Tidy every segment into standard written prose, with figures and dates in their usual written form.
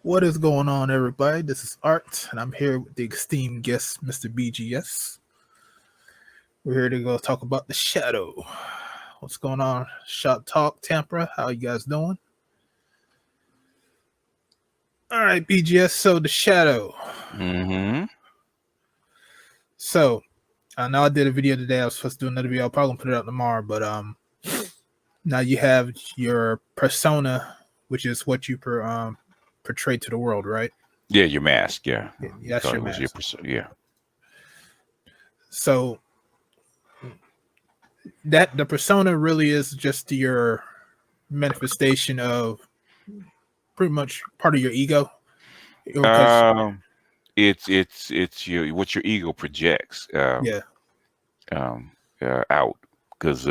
What is going on, everybody? This is Art, and I'm here with the esteemed guest, Mr. BGS. We're here to go talk about the shadow. What's going on? Shot Talk, Tampa. How you guys doing? All right, BGS. So the shadow. So I know I did a video today. I was supposed to do another video. I'll probably put it out tomorrow. But now you have your persona, which is what you portray to the world, right? Yeah, your mask. Yeah, that's your mask. Yeah. So that the persona really is just your manifestation of pretty much part of your ego. It's what your ego projects. Out, because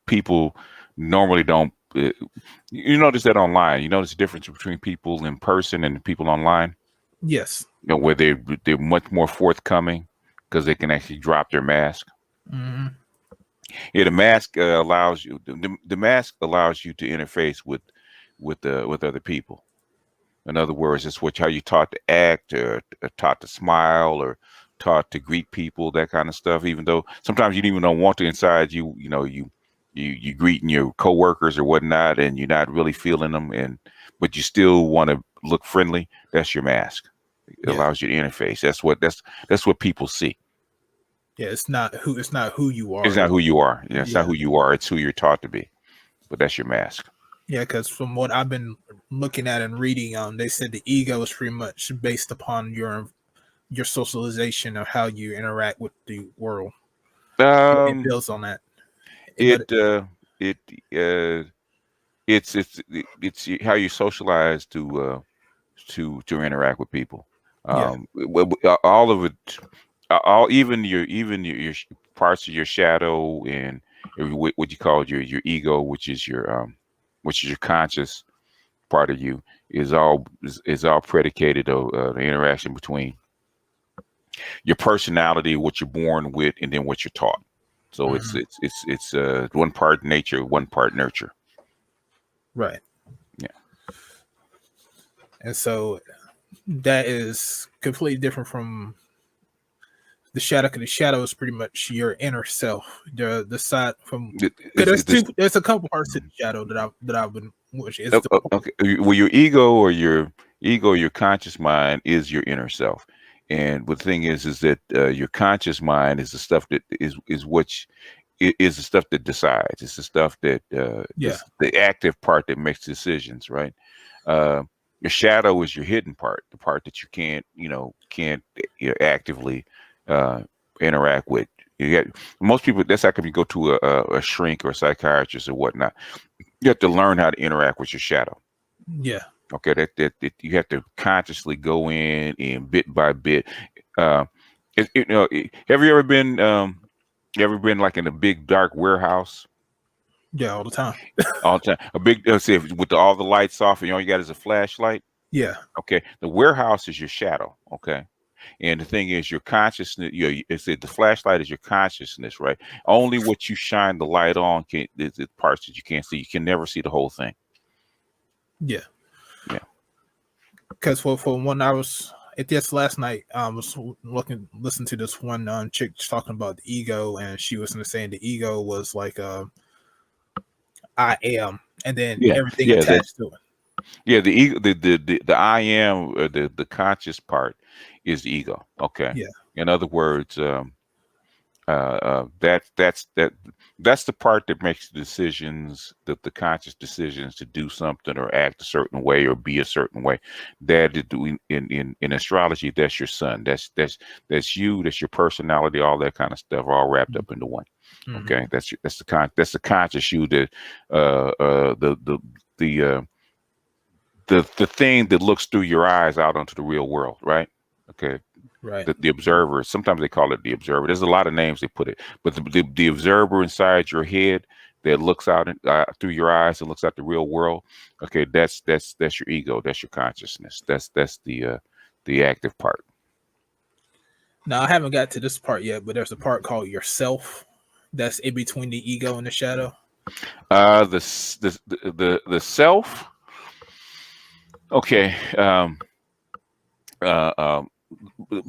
people normally don't. You notice that online. You notice the difference between people in person and people online. Yes. Where they're much more forthcoming because they can actually drop their mask. Mm-hmm. Yeah, the mask allows you. The mask allows you to interface with other people. In other words, it's how you taught to act, or taught to smile, or taught to greet people, that kind of stuff. Even though sometimes you don't want to inside you. You greeting your coworkers or whatnot, and you're not really feeling them, but you still want to look friendly. That's your mask. It allows you to interface. That's what people see. Yeah, it's not who you are. It's not who you are. Yeah, it's not who you are. It's who you're taught to be. But that's your mask. Yeah, because from what I've been looking at and reading, they said the ego is pretty much based upon your socialization of how you interact with the world. It builds on that. It's how you socialize to interact with people. All of it, even your parts of your shadow and what you call your ego, which is your conscious part of you, is all predicated on the interaction between your personality, what you're born with, and then what you're taught. So it's one part nature, one part nurture. Right. Yeah. And so that is completely different from the shadow, because the shadow is pretty much your inner self. The side from there's a couple parts of the shadow that I've been watching. Okay. Well, your ego or your conscious mind is your inner self. And the thing is that your conscious mind is the stuff that is the stuff that decides. It's the stuff that is the active part that makes decisions, right? Your shadow is your hidden part, the part that you can't actively interact with. Most people, that's how come you go to a shrink or a psychiatrist or whatnot. You have to learn how to interact with your shadow. Yeah. Okay, that you have to consciously go in and bit by bit. Have you ever been like in a big dark warehouse? Yeah, all the time. All the time. A big, say, with all the lights off, and all you got is a flashlight. Yeah. Okay. The warehouse is your shadow. Okay. And the thing is, your consciousness. The flashlight is your consciousness, right? Only what you shine the light on is the parts that you can't see. You can never see the whole thing. Yeah. Yeah. Because for when I was at this last night, I was listening to this one chick talking about the ego, and she was saying the ego was like I am, and then everything attached to it. Yeah, the ego, the I am, the conscious part is the ego. Okay. Yeah. In other words, that's the part that makes the decisions, the conscious decisions to do something or act a certain way or be a certain way. That in astrology, that's your sun. That's you. That's your personality. All that kind of stuff, all wrapped up into one. Mm-hmm. Okay, that's the conscious you. The thing that looks through your eyes out onto the real world, right? Okay. Right. The observer. Sometimes they call it the observer. There's a lot of names they put it, but the observer inside your head that looks out through your eyes and looks at the real world. Okay, that's your ego. That's your consciousness. That's the active part. Now I haven't got to this part yet, but there's a part called yourself that's in between the ego and the shadow. The self. Okay. Uh, um,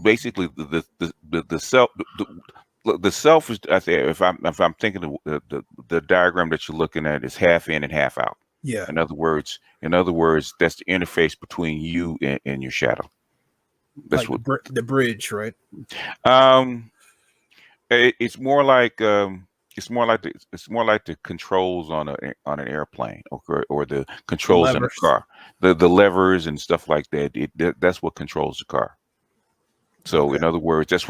Basically the self. The self is, I say, if I'm thinking of the diagram that you're looking at is half in and half out. Yeah. In other words, that's the interface between you and your shadow. That's like what the bridge, right? um it's more like it's more like the controls on an airplane, or the The controls in a levers. car, the levers and stuff like that. That's what controls the car. So Okay. in other words, that's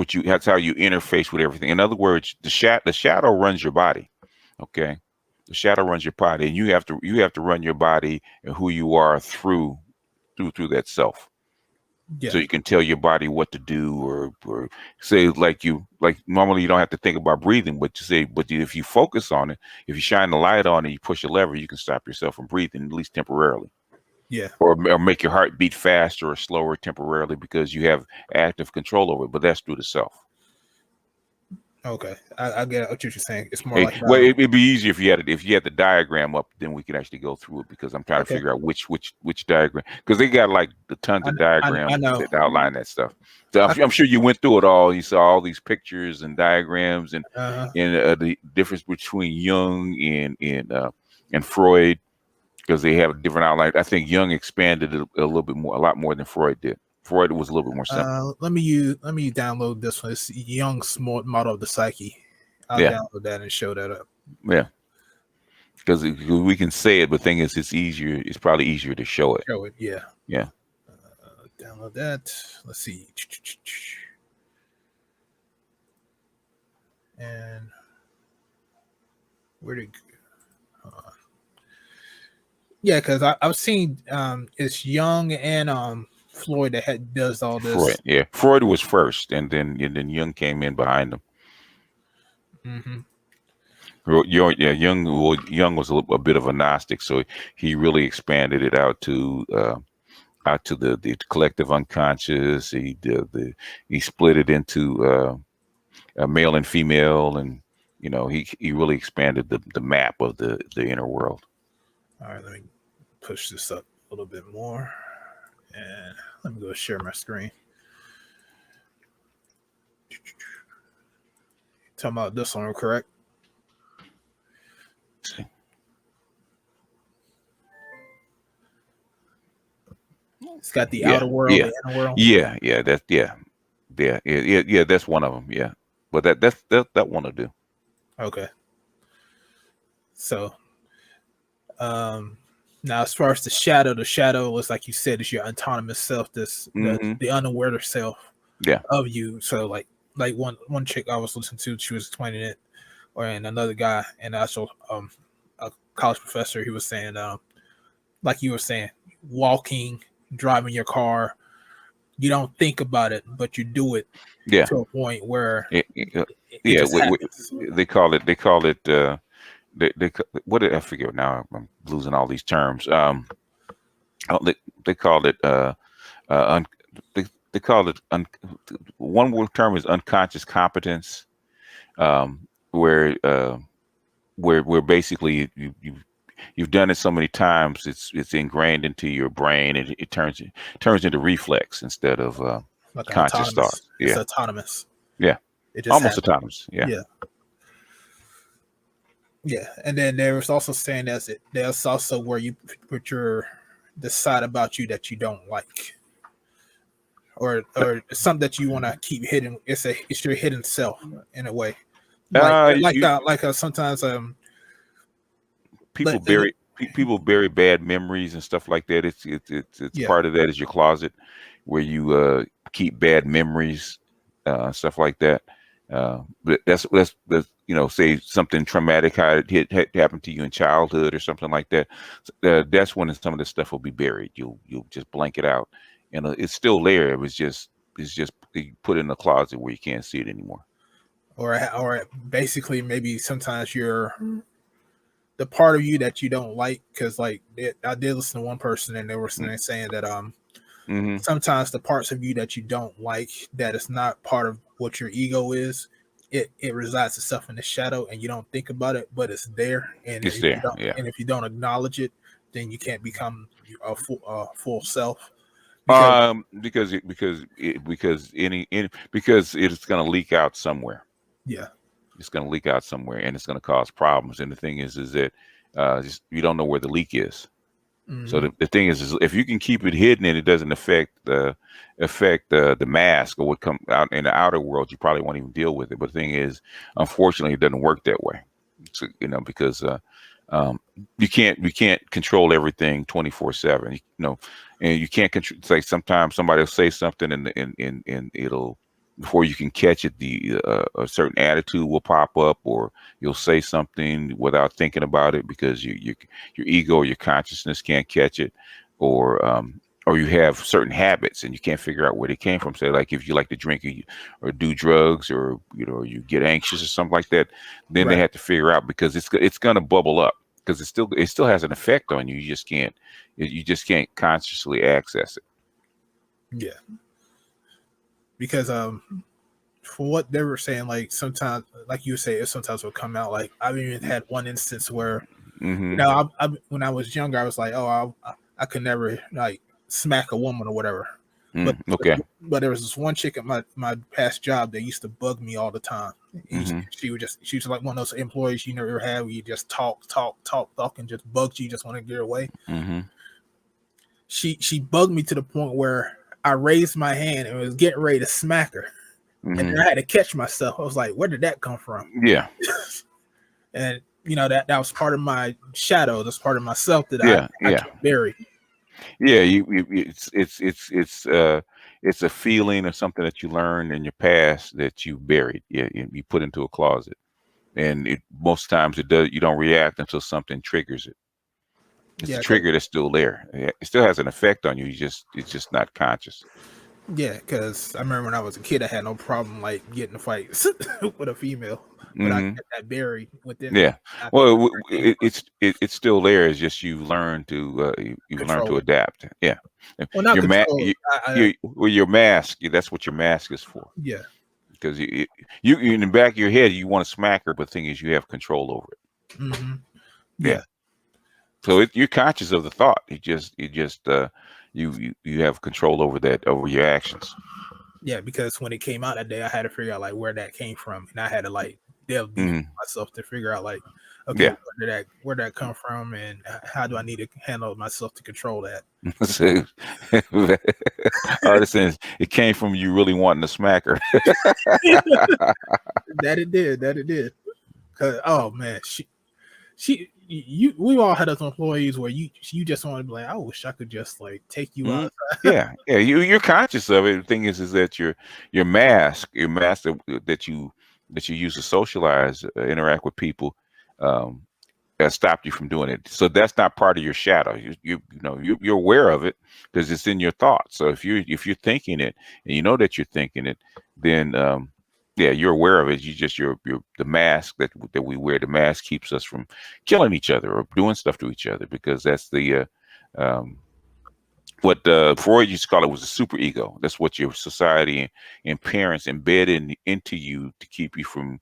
how you interface with everything. In other words, the shadow runs your body. Okay. The shadow runs your body, and you have to run your body and who you are through that self. Yeah. So you can tell your body what to do, or say, like normally you don't have to think about breathing, but if you focus on it, if you shine the light on it, you push a lever, you can stop yourself from breathing, at least temporarily. Yeah. Or make your heart beat faster or slower temporarily, because you have active control over it. But that's through the self. Okay. I get what you're saying. It's more Hey, like well, it'd be easier if you had the diagram up, then we could actually go through it, because I'm trying to okay. figure out which diagram, because they got like the tons of I diagrams know. that outline that stuff. So I'm sure you went through it all. You saw all these pictures and diagrams, and the difference between Jung and Freud, because they have a different outline. I think Jung expanded it a lot more than Freud did. Freud was a little bit more simple. Let me download this one. It's Jung's model of the psyche. I'll download that and show that up. Yeah. Because we can say it, but the thing is, it's easier. It's probably easier to show it. Show it, yeah. Yeah. Download that. Let's see. And where did? Yeah, because I've seen it's Jung and Floyd that does all this. Freud, yeah. Freud was first, and then Jung came in behind him. Mm-hmm. Jung was a bit of a Gnostic, so he really expanded it out to the collective unconscious. He split it into male and female, and he really expanded the map of the inner world. All right, let me push this up a little bit more, and let me go share my screen. Talking about this one, correct? It's got the outer world, the inner world. That's one of them. Yeah, but that one will do. Okay. So, now as far as the shadow was, like you said, is your autonomous self, the unaware self of you. So like one chick I was listening to, she was explaining it, and another guy, and also a college professor, he was saying, like you were saying, walking, driving your car, you don't think about it, but you do it to a point where it just happens. They call it what did I forget now? I'm losing all these terms. They call it they call it one word term is unconscious competence, where basically you've done it so many times, it's ingrained into your brain, and it turns into reflex instead of like conscious thoughts. It's autonomous. Yeah, it just almost happens. Autonomous. Yeah, and then there was also saying there's also where you put the side about you that you don't like, or something that you want to keep hidden. It's your hidden self in a way, like sometimes people bury bad memories and stuff like that. It's part of that is your closet, where you keep bad memories, stuff like that. But that's say something traumatic happened to you in childhood or something like that. That's when some of this stuff will be buried. You'll just blank it out, and it's still there. It's just put in a closet where you can't see it anymore. Or basically, maybe sometimes you're the part of you that you don't like, because like I did listen to one person, and they were saying that Sometimes the parts of you that you don't like, that is not part of what your ego is, it resides itself in the shadow, and you don't think about it, but it's there. And It's if you there. don't, Yeah. and if you don't acknowledge it, then you can't become a full self. Because Because it's going to leak out somewhere. yeah, It's going to leak out somewhere, and it's going to cause problems. And the thing is that you don't know where the leak is. So the thing is if you can keep it hidden and it doesn't affect the mask or what come out in the outer world, you probably won't even deal with it. But the thing is, unfortunately, it doesn't work that way. So, because you can't control everything 24/7. And you can't control. It's like sometimes somebody will say something and it'll, before you can catch it, a certain attitude will pop up, or you'll say something without thinking about it because your ego or your consciousness can't catch it, or you have certain habits and you can't figure out where they came from. Say, like if you like to drink or do drugs, or you get anxious or something like that, then they have to figure out, because it's going to bubble up, because it still has an effect on you. You just can't consciously access it. Yeah. Because for what they were saying, like sometimes, like you say, it sometimes will come out. Like I've even had one instance where I when I was younger, I was like, oh, I could never like smack a woman or whatever. But there was this one chick at my past job that used to bug me all the time. She was like one of those employees you never had, where you just talk and just bugs you, just want to get away. She bugged me to the point where I raised my hand and was getting ready to smack her. And then I had to catch myself. I was like, where did that come from? Yeah. And that was part of my shadow. That's part of myself that I buried. Yeah, it's a feeling or something that you learned in your past that you buried. Yeah, you put into a closet, and most times you don't react until something triggers it. It's a trigger that's still there. It still has an effect on you. It's just not conscious. Yeah, because I remember when I was a kid, I had no problem like getting a fight with a female, but I kept that buried within. Yeah, well, it's still there. It's just you've learned to adapt. Yeah, well, not control. Your mask. That's what your mask is for. Yeah, because you in the back of your head you want to smack her, but the thing is you have control over it. Yeah. So you're conscious of the thought. You have control over that, over your actions. Yeah, because when it came out that day, I had to figure out like where that came from, and I had to like delve deep myself to figure out like, okay, where did that come from, and how do I need to handle myself to control that? Artist says it came from you really wanting to smack her. That it did. Cause oh man, we all had those employees where you just want to be like, I wish I could just like take you out. Yeah. You're conscious of it. The thing is that your mask that you use to socialize, interact with people, that stopped you from doing it. So that's not part of your shadow. You're aware of it because it's in your thoughts. So if you're thinking it and you know that you're thinking it, then you're aware of it. The mask that we wear. The mask keeps us from killing each other or doing stuff to each other, because that's the what Freud used to call it was a super ego. That's what your society and parents embed into you to keep you from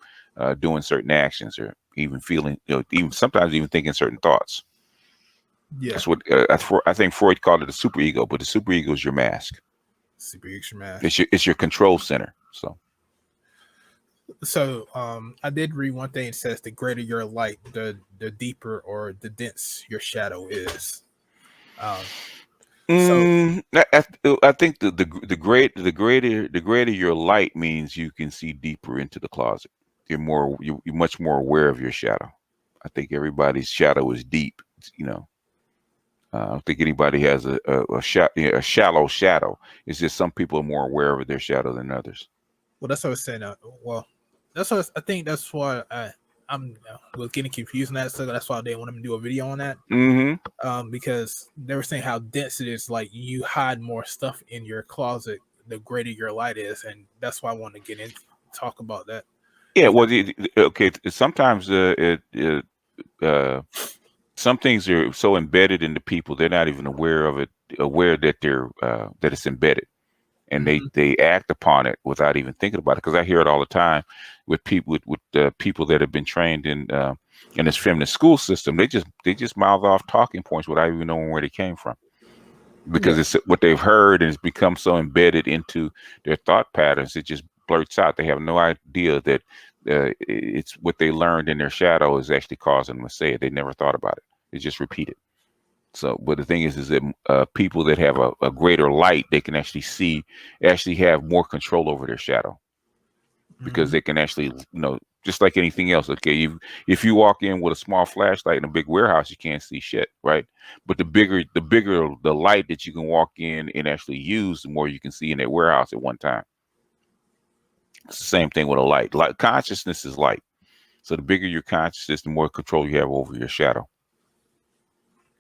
doing certain actions, or even feeling, even sometimes even thinking certain thoughts. Yeah, that's what I think Freud called it a super ego. But the super ego is your mask. Super ego is your mask. It's your control center. So I did read one thing. It says the greater your light, the deeper or the dense your shadow is. So I think the greater your light means you can see deeper into the closet. You're much more aware of your shadow. I think everybody's shadow is deep. I don't think anybody has a shallow shadow. It's just some people are more aware of their shadow than others. Well, that's what I was saying. That's what I think. That's why I'm was getting confused in that. So that's why I didn't want to do a video on that. Because they were saying how dense it is. Like you hide more stuff in your closet, the greater your light is, and that's why I wanted to get in talk about that. Yeah. Well, okay. Sometimes some things are so embedded into people they're not even aware of it aware that they're that it's embedded, and they act upon it without even thinking about it. Because I hear it all the time with people with people that have been trained in this feminist school system. They just mouth off talking points without even knowing where they came from, because it's what they've heard and it's become so embedded into their thought patterns. It just blurts out. They have no idea that it's what they learned in their shadow is actually causing them to say it. They never thought about it. They just repeat it. So, but the thing is that people that have a greater light, they can actually have more control over their shadow, because they can actually, just like anything else. Okay, if you walk in with a small flashlight in a big warehouse, you can't see shit, right? But the bigger the light that you can walk in and actually use, the more you can see in that warehouse at one time. It's the same thing with a light. Like consciousness is light. So the bigger your consciousness, the more control you have over your shadow.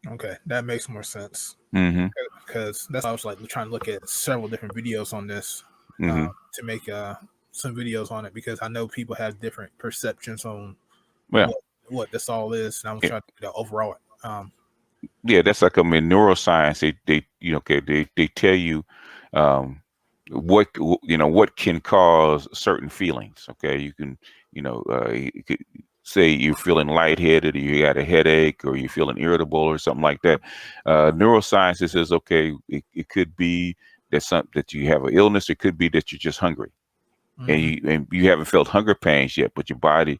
Okay, that makes more sense. Mm-hmm. Because that's why I was like trying to look at several different videos on this to make some videos on it, because I know people have different perceptions on what this all is, and I'm trying to get the overall. That's like in neuroscience. They tell you what can cause certain feelings. Okay, you can you could say you're feeling lightheaded, or you got a headache, or you're feeling irritable, or something like that. Neuroscience says, okay, it could be that you have an illness. It could be that you're just hungry, and you haven't felt hunger pains yet, but your body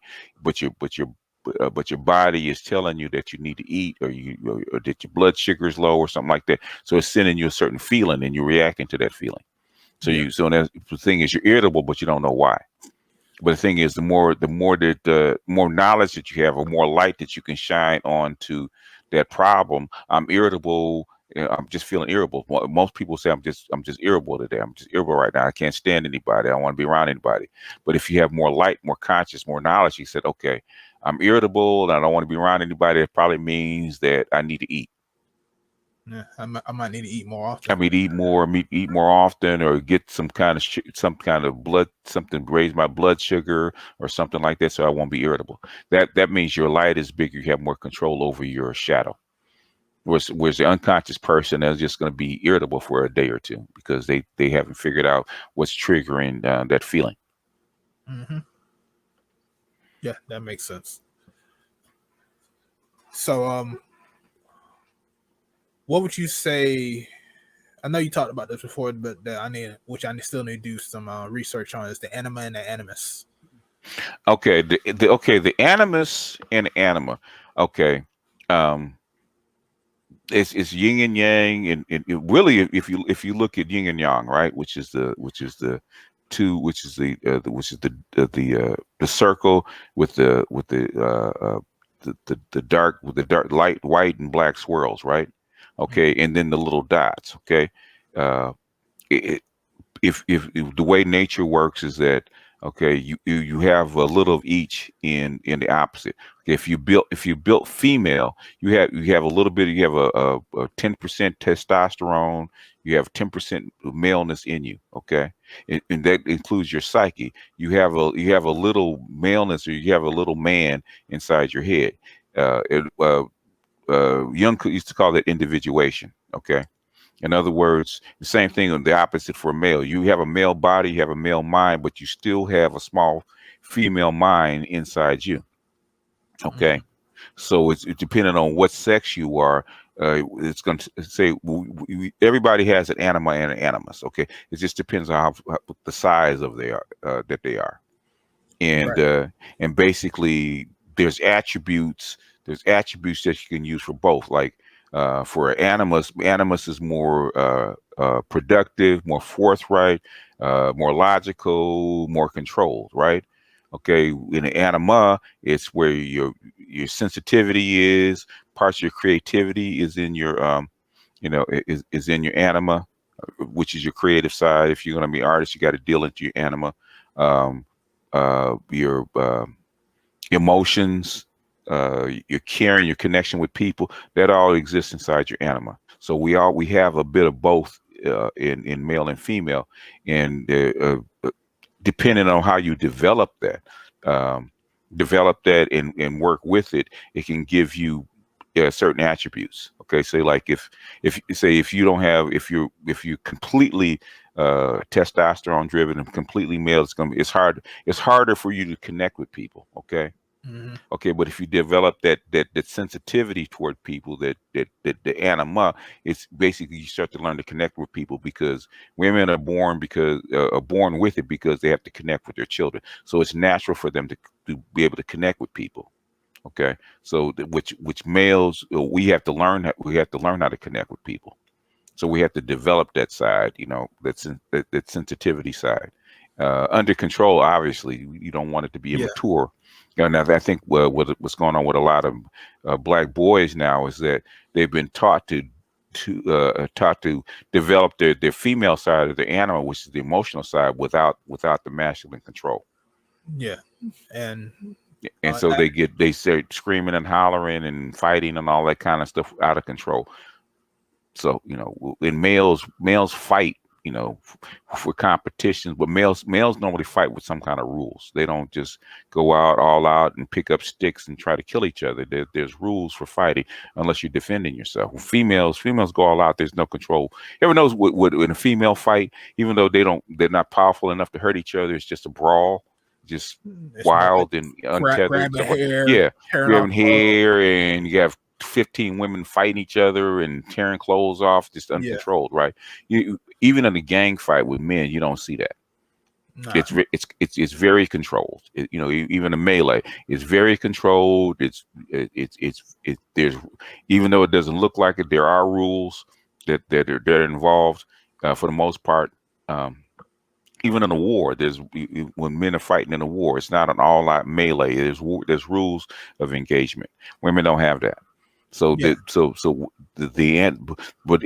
is telling you that you need to eat, or that your blood sugar is low, or something like that. So it's sending you a certain feeling, and you're reacting to that feeling. So the thing is, you're irritable, but you don't know why. But the thing is, the more knowledge that you have, or more light that you can shine on to that problem. I'm irritable. I'm just feeling irritable. Most people say I'm just irritable today. I'm just irritable right now. I can't stand anybody. I don't want to be around anybody. But if you have more light, more conscious, more knowledge, you said, okay, I'm irritable and I don't want to be around anybody. It probably means that I need to eat. Yeah, I might need to eat more often. I mean, eat more often, or get some kind of blood, something raise my blood sugar or something like that, so I won't be irritable. That means your light is bigger. You have more control over your shadow. Whereas the unconscious person is just going to be irritable for a day or two, because they haven't figured out what's triggering that feeling. Yeah, that makes sense. So, what would you say? I know you talked about this before, but I still need to do some research on, is the Anima and the animus. Okay, the animus and the anima. Okay, it's yin and yang, and it really, if you look at yin and yang, right, which is the circle with the dark light, white and black swirls, right? Okay, and then the little dots. Okay, if the way nature works is that, okay, you have a little of each in the opposite. Okay, if you built female, you have a little bit. You have a 10% testosterone. You have 10% maleness in you. Okay, and that includes your psyche. You have a little maleness, or you have a little man inside your head. Jung used to call that individuation. Okay. In other words, the same thing on the opposite for male. You have a male body, you have a male mind, but you still have a small female mind inside you. Okay. So it's depending on what sex you are. It's going to say everybody has an anima and an animus. Okay. It just depends on how the size of that they are. And Right. And basically there's attributes that you can use for both. Like for animus is more productive, more forthright, more logical, more controlled, right? Okay, in the anima, it's where your sensitivity is. Parts of your creativity is in your is in your anima, which is your creative side. If you're going to be an artist, you got to deal into your anima. Your emotions, your caring, your connection with people, that all exists inside your anima. So we have a bit of both in male and female, and depending on how you develop that and work with it, it can give you certain attributes. Okay, say like if you don't have if you're completely testosterone driven and completely male, it's harder for you to connect with people. Okay. Mm-hmm. Okay, but if you develop that sensitivity toward people, that the anima, it's basically you start to learn to connect with people, because women are born with it because they have to connect with their children. So it's natural for them to be able to connect with people. Okay, so which males, we have to learn how to connect with people. So we have to develop that side, that sensitivity side. Under control, obviously, you don't want it to be Yeah. immature. And I think what's going on with a lot of black boys now is that they've been taught to develop their female side of the animal, which is the emotional side, without the masculine control. Yeah. And So they start screaming and hollering and fighting and all that kind of stuff out of control. So in males fight, for competitions, but males normally fight with some kind of rules. They don't just go out all out and pick up sticks and try to kill each other. There's rules for fighting, unless you're defending yourself. When females go all out. There's no control. Everyone knows what in a female fight, even though they're not powerful enough to hurt each other, it's just a brawl, just it's wild and untethered. grabbing hair, Yeah, grabbing off hair, and you have 15 women fighting each other and tearing clothes off, just uncontrolled, right? Even in a gang fight with men, you don't see that. Nah. It's very controlled. Even a melee is very controlled. There's, even though it doesn't look like it, there are rules that are involved for the most part. Even in a war, when men are fighting in a war, it's not an all-out melee. There's rules of engagement. Women don't have that. So the end, but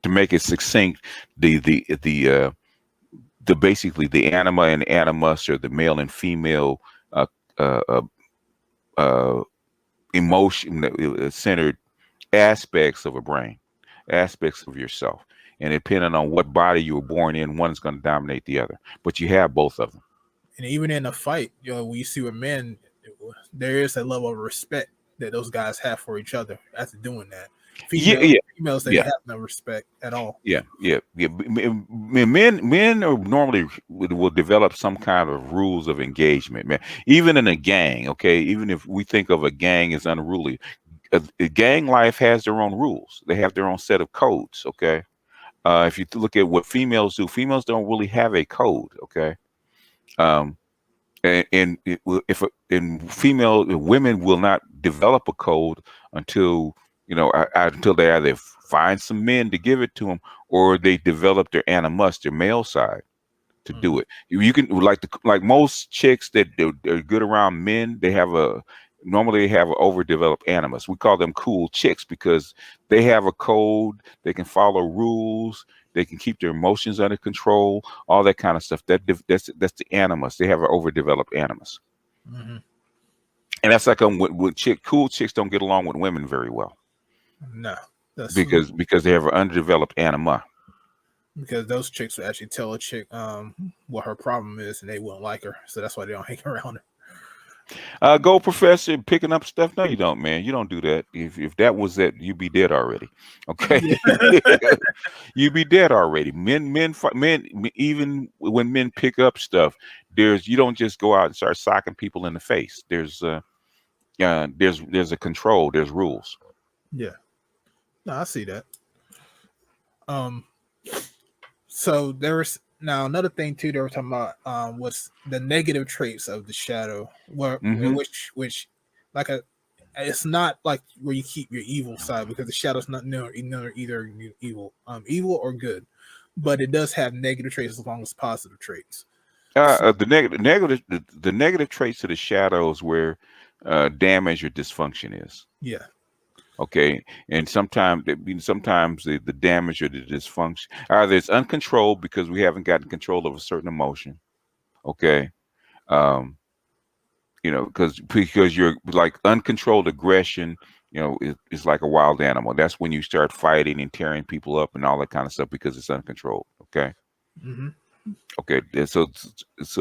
to make it succinct, the basically the anima and animus, or the male and female emotion centered aspects of a brain, aspects of yourself, and depending on what body you were born in, one is going to dominate the other. But you have both of them. And even in a fight, when you see with men, there is a level of respect that those guys have for each other after doing that. Females, they have no respect at all. Men are normally will develop some kind of rules of engagement, man. Even in a gang, okay. Even if we think of a gang as unruly, a gang life has their own rules. They have their own set of codes, okay. If you look at what females do, females don't really have a code, okay. And women will not develop a code until until they either find some men to give it to them, or they develop their animus, their male side, to do it. You can like most chicks that are good around men, normally they have an overdeveloped animus. We call them cool chicks because they have a code, they can follow rules, they can keep their emotions under control, all that kind of stuff. That's the animus. They have an overdeveloped animus. Mm-hmm. And that's like cool chicks don't get along with women very well. No, because they have an underdeveloped anima. Because those chicks will actually tell a chick what her problem is, and they won't like her, so that's why they don't hang around her. Go, professor, picking up stuff. No, you don't, man. You don't do that. If that was it, you'd be dead already. Okay, you'd be dead already. Men. Even when men pick up stuff, you don't just go out and start socking people in the face. There's a control. There's rules. Yeah, no, I see that. So there's now another thing too they were talking about was the negative traits of the shadow, which like it's not like where you keep your evil side, because the shadow's not either evil or good, but it does have negative traits as long as positive traits. The negative traits of the shadow is where damage or dysfunction is. Yeah. Okay, and sometimes the damage or the dysfunction, either it's uncontrolled because we haven't gotten control of a certain emotion. Okay, because you're like uncontrolled aggression. It's like a wild animal. That's when you start fighting and tearing people up and all that kind of stuff, because it's uncontrolled. Okay. Mm-hmm. Okay, so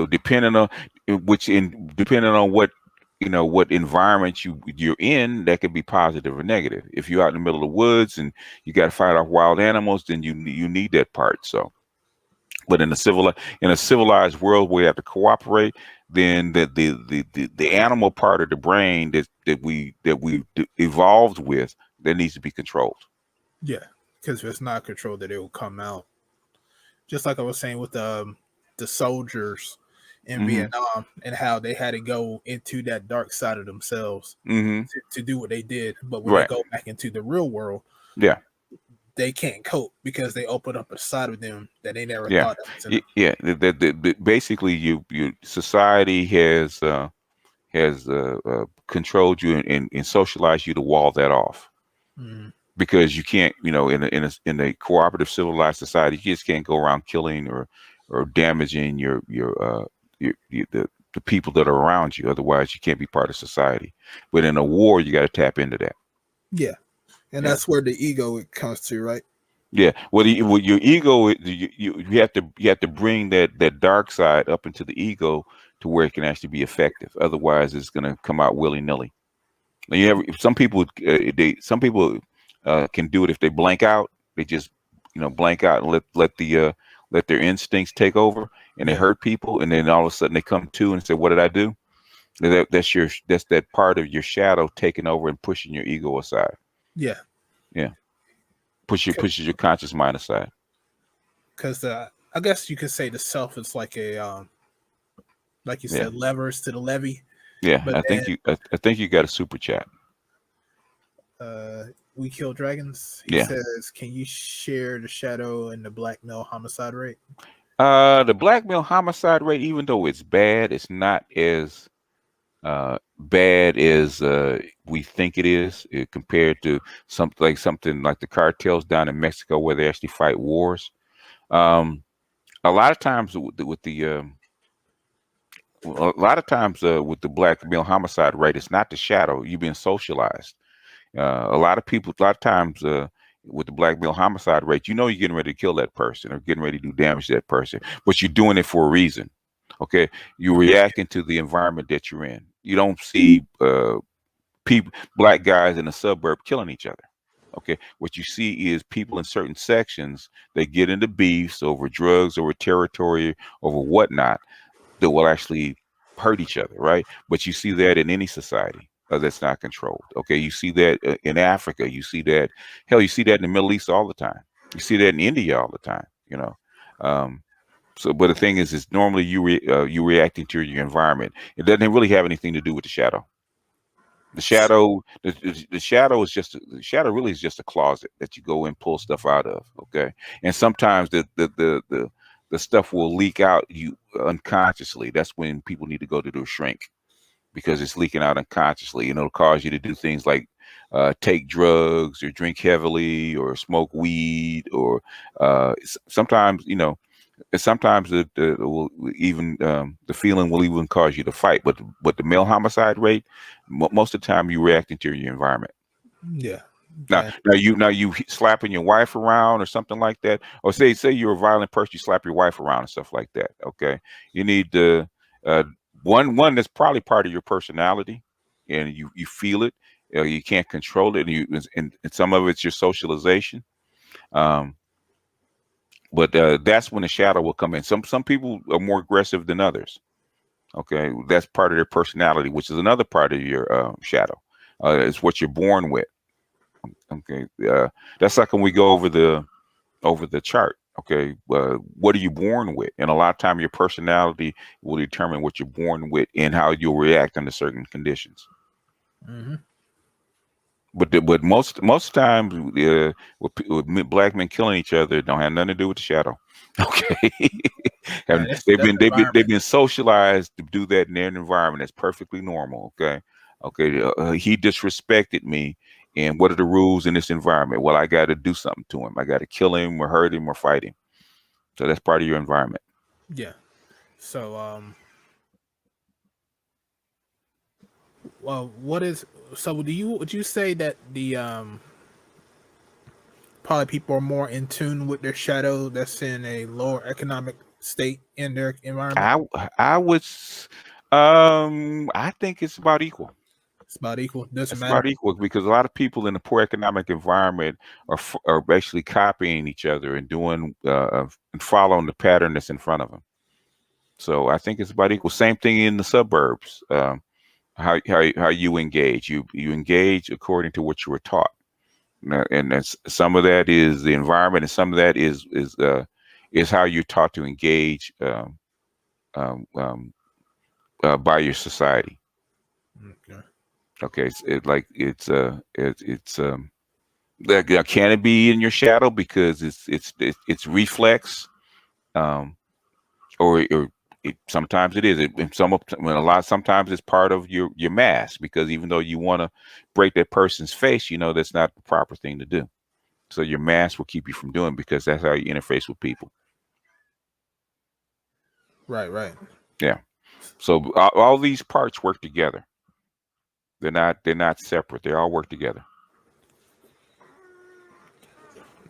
depending on what what environment you're in, that could be positive or negative. If you're out in the middle of the woods and you got to fight off wild animals, then you need that part. So, but in a civilized world where you have to cooperate, then the animal part of the brain that we evolved with, that needs to be controlled. Yeah, because if it's not controlled, that it will come out. Just like I was saying with the soldiers in Vietnam and how they had to go into that dark side of themselves to do what they did. But when they go back into the real world, they can't cope because they open up a side of them that they never thought of. Basically, society has controlled you and socialized you to wall that off. Because you can't, in a cooperative civilized society, you just can't go around killing or damaging the people that are around you. Otherwise, you can't be part of society. But in a war, you got to tap into that. Yeah, and that's where the ego comes to, right? Yeah. Well, your ego, you have to bring that dark side up into the ego to where it can actually be effective. Otherwise, it's going to come out willy nilly. Some people can do it if they blank out. They just blank out and let their instincts take over, and they hurt people, and then all of a sudden they come to and say, "What did I do?" That's that part of your shadow taking over and pushing your ego aside. Yeah. Pushes your conscious mind aside. Because I guess you could say the self is like a like you said, levers to the levee. Yeah, but I think you got a super chat. We Kill Dragons. He says, "Can you share the shadow and the black male homicide rate?" The black male homicide rate, even though it's bad, it's not as bad as we think it is, compared to something like the cartels down in Mexico where they actually fight wars. A lot of times with the black male homicide rate, it's not the shadow. You've been socialized. A lot of times with the black male homicide rate, you're getting ready to kill that person or getting ready to do damage to that person, but you're doing it for a reason. Okay, you're reacting to the environment that you're in. You don't see black guys in the suburb killing each other. Okay, what you see is people in certain sections, they get into beefs over drugs, over territory, over whatnot, that will actually hurt each other, right? But you see that in any society that's not controlled. Okay, you see that in Africa, you see that, hell, you see that in the Middle East all the time. You see that in India all the time. So, but the thing is normally you reacting to your environment. It doesn't really have anything to do with the shadow. The shadow, the shadow really is just a closet that you go and pull stuff out of. Okay, and sometimes the stuff will leak out you unconsciously. That's when people need to go to do a shrink, because it's leaking out unconsciously, and it'll cause you to do things like take drugs or drink heavily or smoke weed, or sometimes the feeling will even cause you to fight. But the male homicide rate, most of the time you're reacting to your environment. Yeah. Now you slapping your wife around or something like that, or say you're a violent person, you slap your wife around and stuff like that. Okay, you need to one that's probably part of your personality, and you feel it. You can't control it, and some of it's your socialization. But that's when the shadow will come in. Some people are more aggressive than others. Okay, that's part of their personality, which is another part of your shadow. It's what you're born with. Okay, that's like when we go over the chart. Okay, what are you born with? And a lot of time, your personality will determine what you're born with and how you'll react under certain conditions. Mm-hmm. But most times, with black men killing each other, don't have nothing to do with the shadow. Okay, they've been socialized to do that in their environment. That's perfectly normal. Okay, he disrespected me, and what are the rules in this environment? Well, I got to do something to him. I got to kill him or hurt him or fight him. So that's part of your environment. Yeah. So well, would you say that the probably people are more in tune with their shadow that's in a lower economic state in their environment? I think it's about equal. It's about equal. Doesn't It's matter. about equal because a lot of people in a poor economic environment are basically copying each other and doing and following the pattern that's in front of them. So I think it's about equal. Same thing in the suburbs. How you engage. You engage according to what you were taught. And that's, some of that is the environment, and some of that is how you're taught to engage um, um, by your society. Okay. Okay, can it be in your shadow because it's reflex, um, or sometimes it is. Sometimes it's part of your mask, because even though you want to break that person's face, you know that's not the proper thing to do. So your mask will keep you from doing, because that's how you interface with people. Right. Yeah. So all these parts work together. They're not separate. They all work together.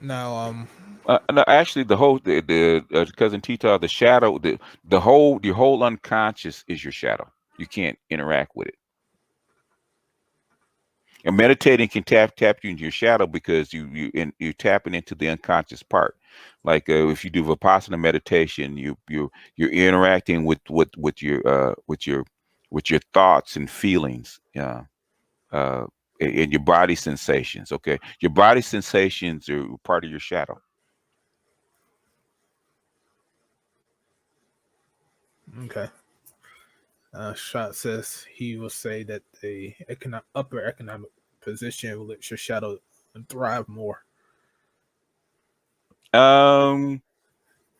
Now, No, actually, the cousin Tita, the shadow, your whole unconscious is your shadow. You can't interact with it. And meditating can tap you into your shadow, because you're tapping into the unconscious part. Like if you do Vipassana meditation, you're interacting with your thoughts and feelings. Uh, and your body sensations. Okay, your body sensations are part of your shadow. okay. Shot says he will say that the upper economic position will let your shadow thrive more.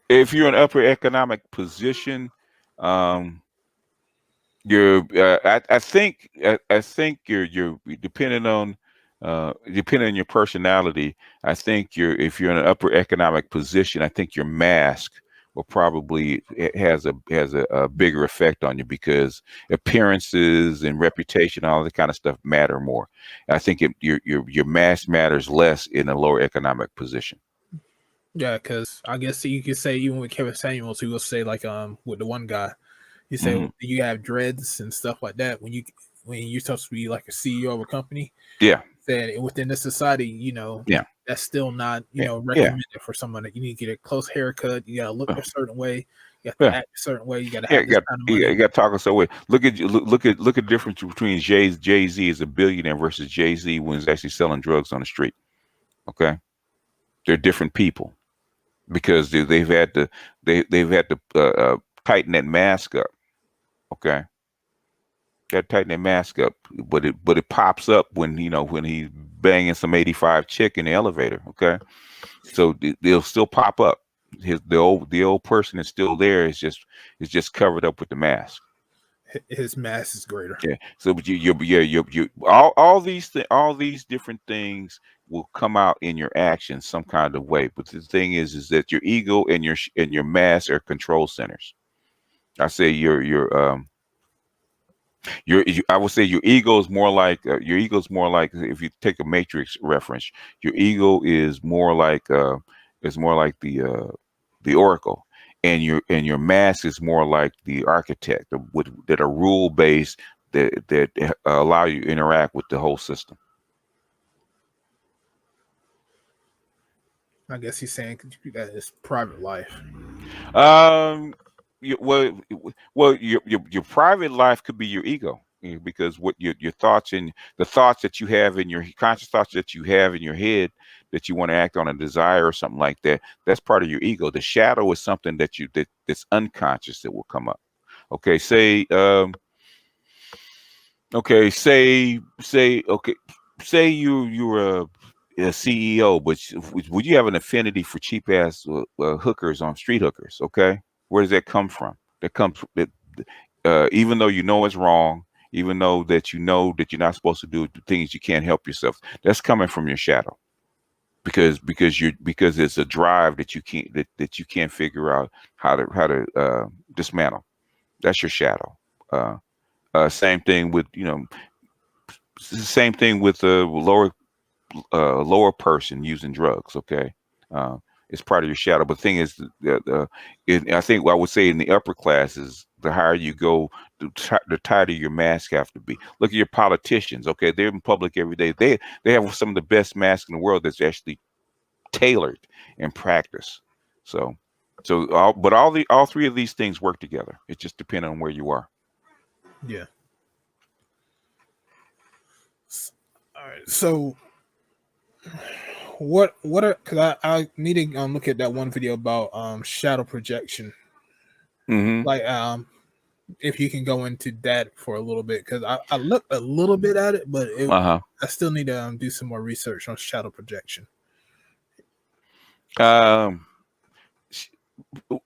If you're in upper economic position, um, I think you're depending on your personality. I think if you're in an upper economic position, I think your mask will probably has a bigger effect on you, because appearances and reputation, all that kind of stuff matter more. I think your mask matters less in a lower economic position. Yeah, because I guess you could say even with Kevin Samuels, he will say like with the one guy, he said Hmm. you have dreads and stuff like that when you're supposed to be like a CEO of a company. Yeah, Said within the society, yeah, that's still not yeah, yeah, recommended for someone. That you need to get a close haircut. You gotta look yeah. a certain way. You have to Yeah. act a certain way. You gotta Yeah, have this kind of you money. got talking so way. Look at the difference between Jay Z as a billionaire versus Jay Z when he's actually selling drugs on the street. Okay, they're different people, because they've had to tighten that mask up. Okay, got to tighten that mask up, but it pops up when he's banging some 85 chick in the elevator. Okay, so they'll still pop up. The old person is still there. It's just covered up with the mask. His mass is greater. Yeah. So, but you all these different things will come out in your actions some kind of way. But the thing is that your ego and your mass are control centers. I say I would say your ego is more like if you take a matrix reference, your ego is more like the oracle, and your mass is more like the architect that are rule based, that allow you to interact with the whole system. I guess he's saying that it's private life. Um, well, your private life could be your ego, because what your thoughts and the thoughts that you have in your conscious thoughts that you have in your head, that you want to act on a desire or something like that. That's part of your ego. The shadow is something that's unconscious that will come up. Okay, say you're a CEO, but would you have an affinity for cheap ass hookers on street hookers? Okay, where does that come from? That comes that even though you know it's wrong, even though that you know that you're not supposed to do the things, you can't help yourself. That's coming from your shadow, because it's a drive that you can't figure out how to dismantle. That's your shadow. Uh, same thing with a lower person using drugs. Okay, uh, It's part of your shadow. But the thing is, I think I would say in the upper classes, the higher you go, the tighter your mask have to be. Look at your politicians. Okay, they're in public every day. They have some of the best masks in the world that's actually tailored and practiced. So all three of these things work together. It just depends on where you are. Yeah. All right. So what are, because I need to look at that one video about shadow projection. Mm-hmm. Like if you can go into that for a little bit, because I looked a little bit at it, but I still need to do some more research on shadow projection.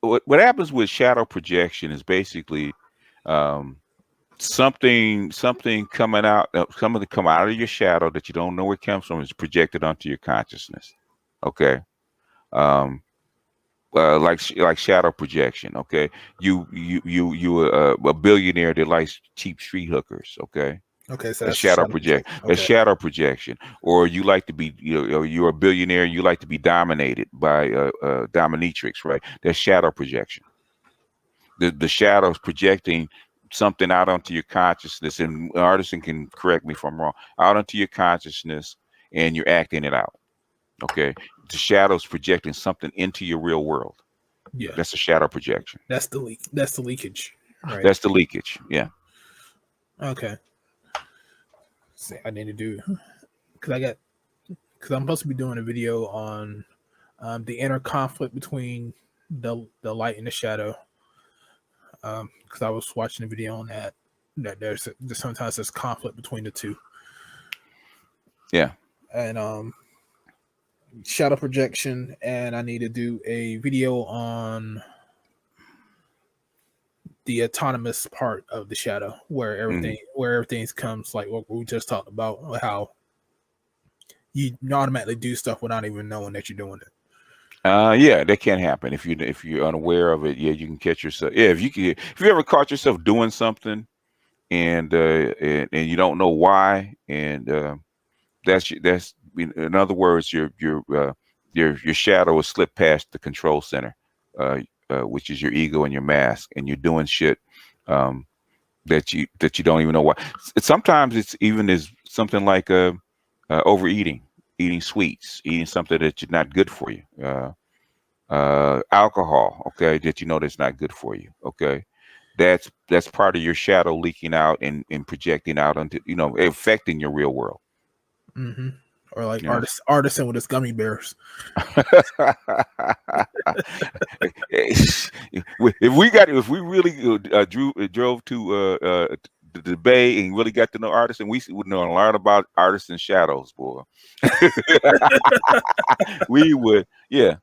What happens with shadow projection is basically something coming out, something to come out of your shadow that you don't know where it comes from is projected onto your consciousness. Okay. Like shadow projection. Okay. You a billionaire that likes cheap street hookers. Okay. Okay, so a shadow projection. Okay. A shadow projection. Or you like to be, you're a billionaire. You like to be dominated by dominatrix, right? That's shadow projection. The shadows projecting something out onto your consciousness, and an artist can correct me if I'm wrong, out onto your consciousness, and you're acting it out. Okay, the shadows projecting something into your real world. Yeah, that's a shadow projection. That's the leak. That's the leakage. Right. That's the leakage. Yeah. Okay. See, I need to do because I'm supposed to be doing a video on the inner conflict between the light and the shadow. Because I was watching a video on that there's sometimes there's conflict between the two. Yeah. And shadow projection, and I need to do a video on the autonomous part of the shadow, where everything comes, like what we just talked about, how you automatically do stuff without even knowing that you're doing it. Yeah, that can happen if you're unaware of it. Yeah, you can catch yourself. Yeah, if you ever caught yourself doing something and you don't know why, and that's in other words, your shadow has slipped past the control center, which is your ego and your mask, and you're doing shit that you don't even know why. Sometimes it's even as something like overeating, eating sweets, eating something that's not good for you. Alcohol, okay, that you know that's not good for you. Okay, that's part of your shadow leaking out and projecting out into, affecting your real world. Mm-hmm. Or like artisan with his gummy bears. If we really drove to the Bay and really got to know artisan, we would know a lot about artisan shadows, boy. We would, yeah.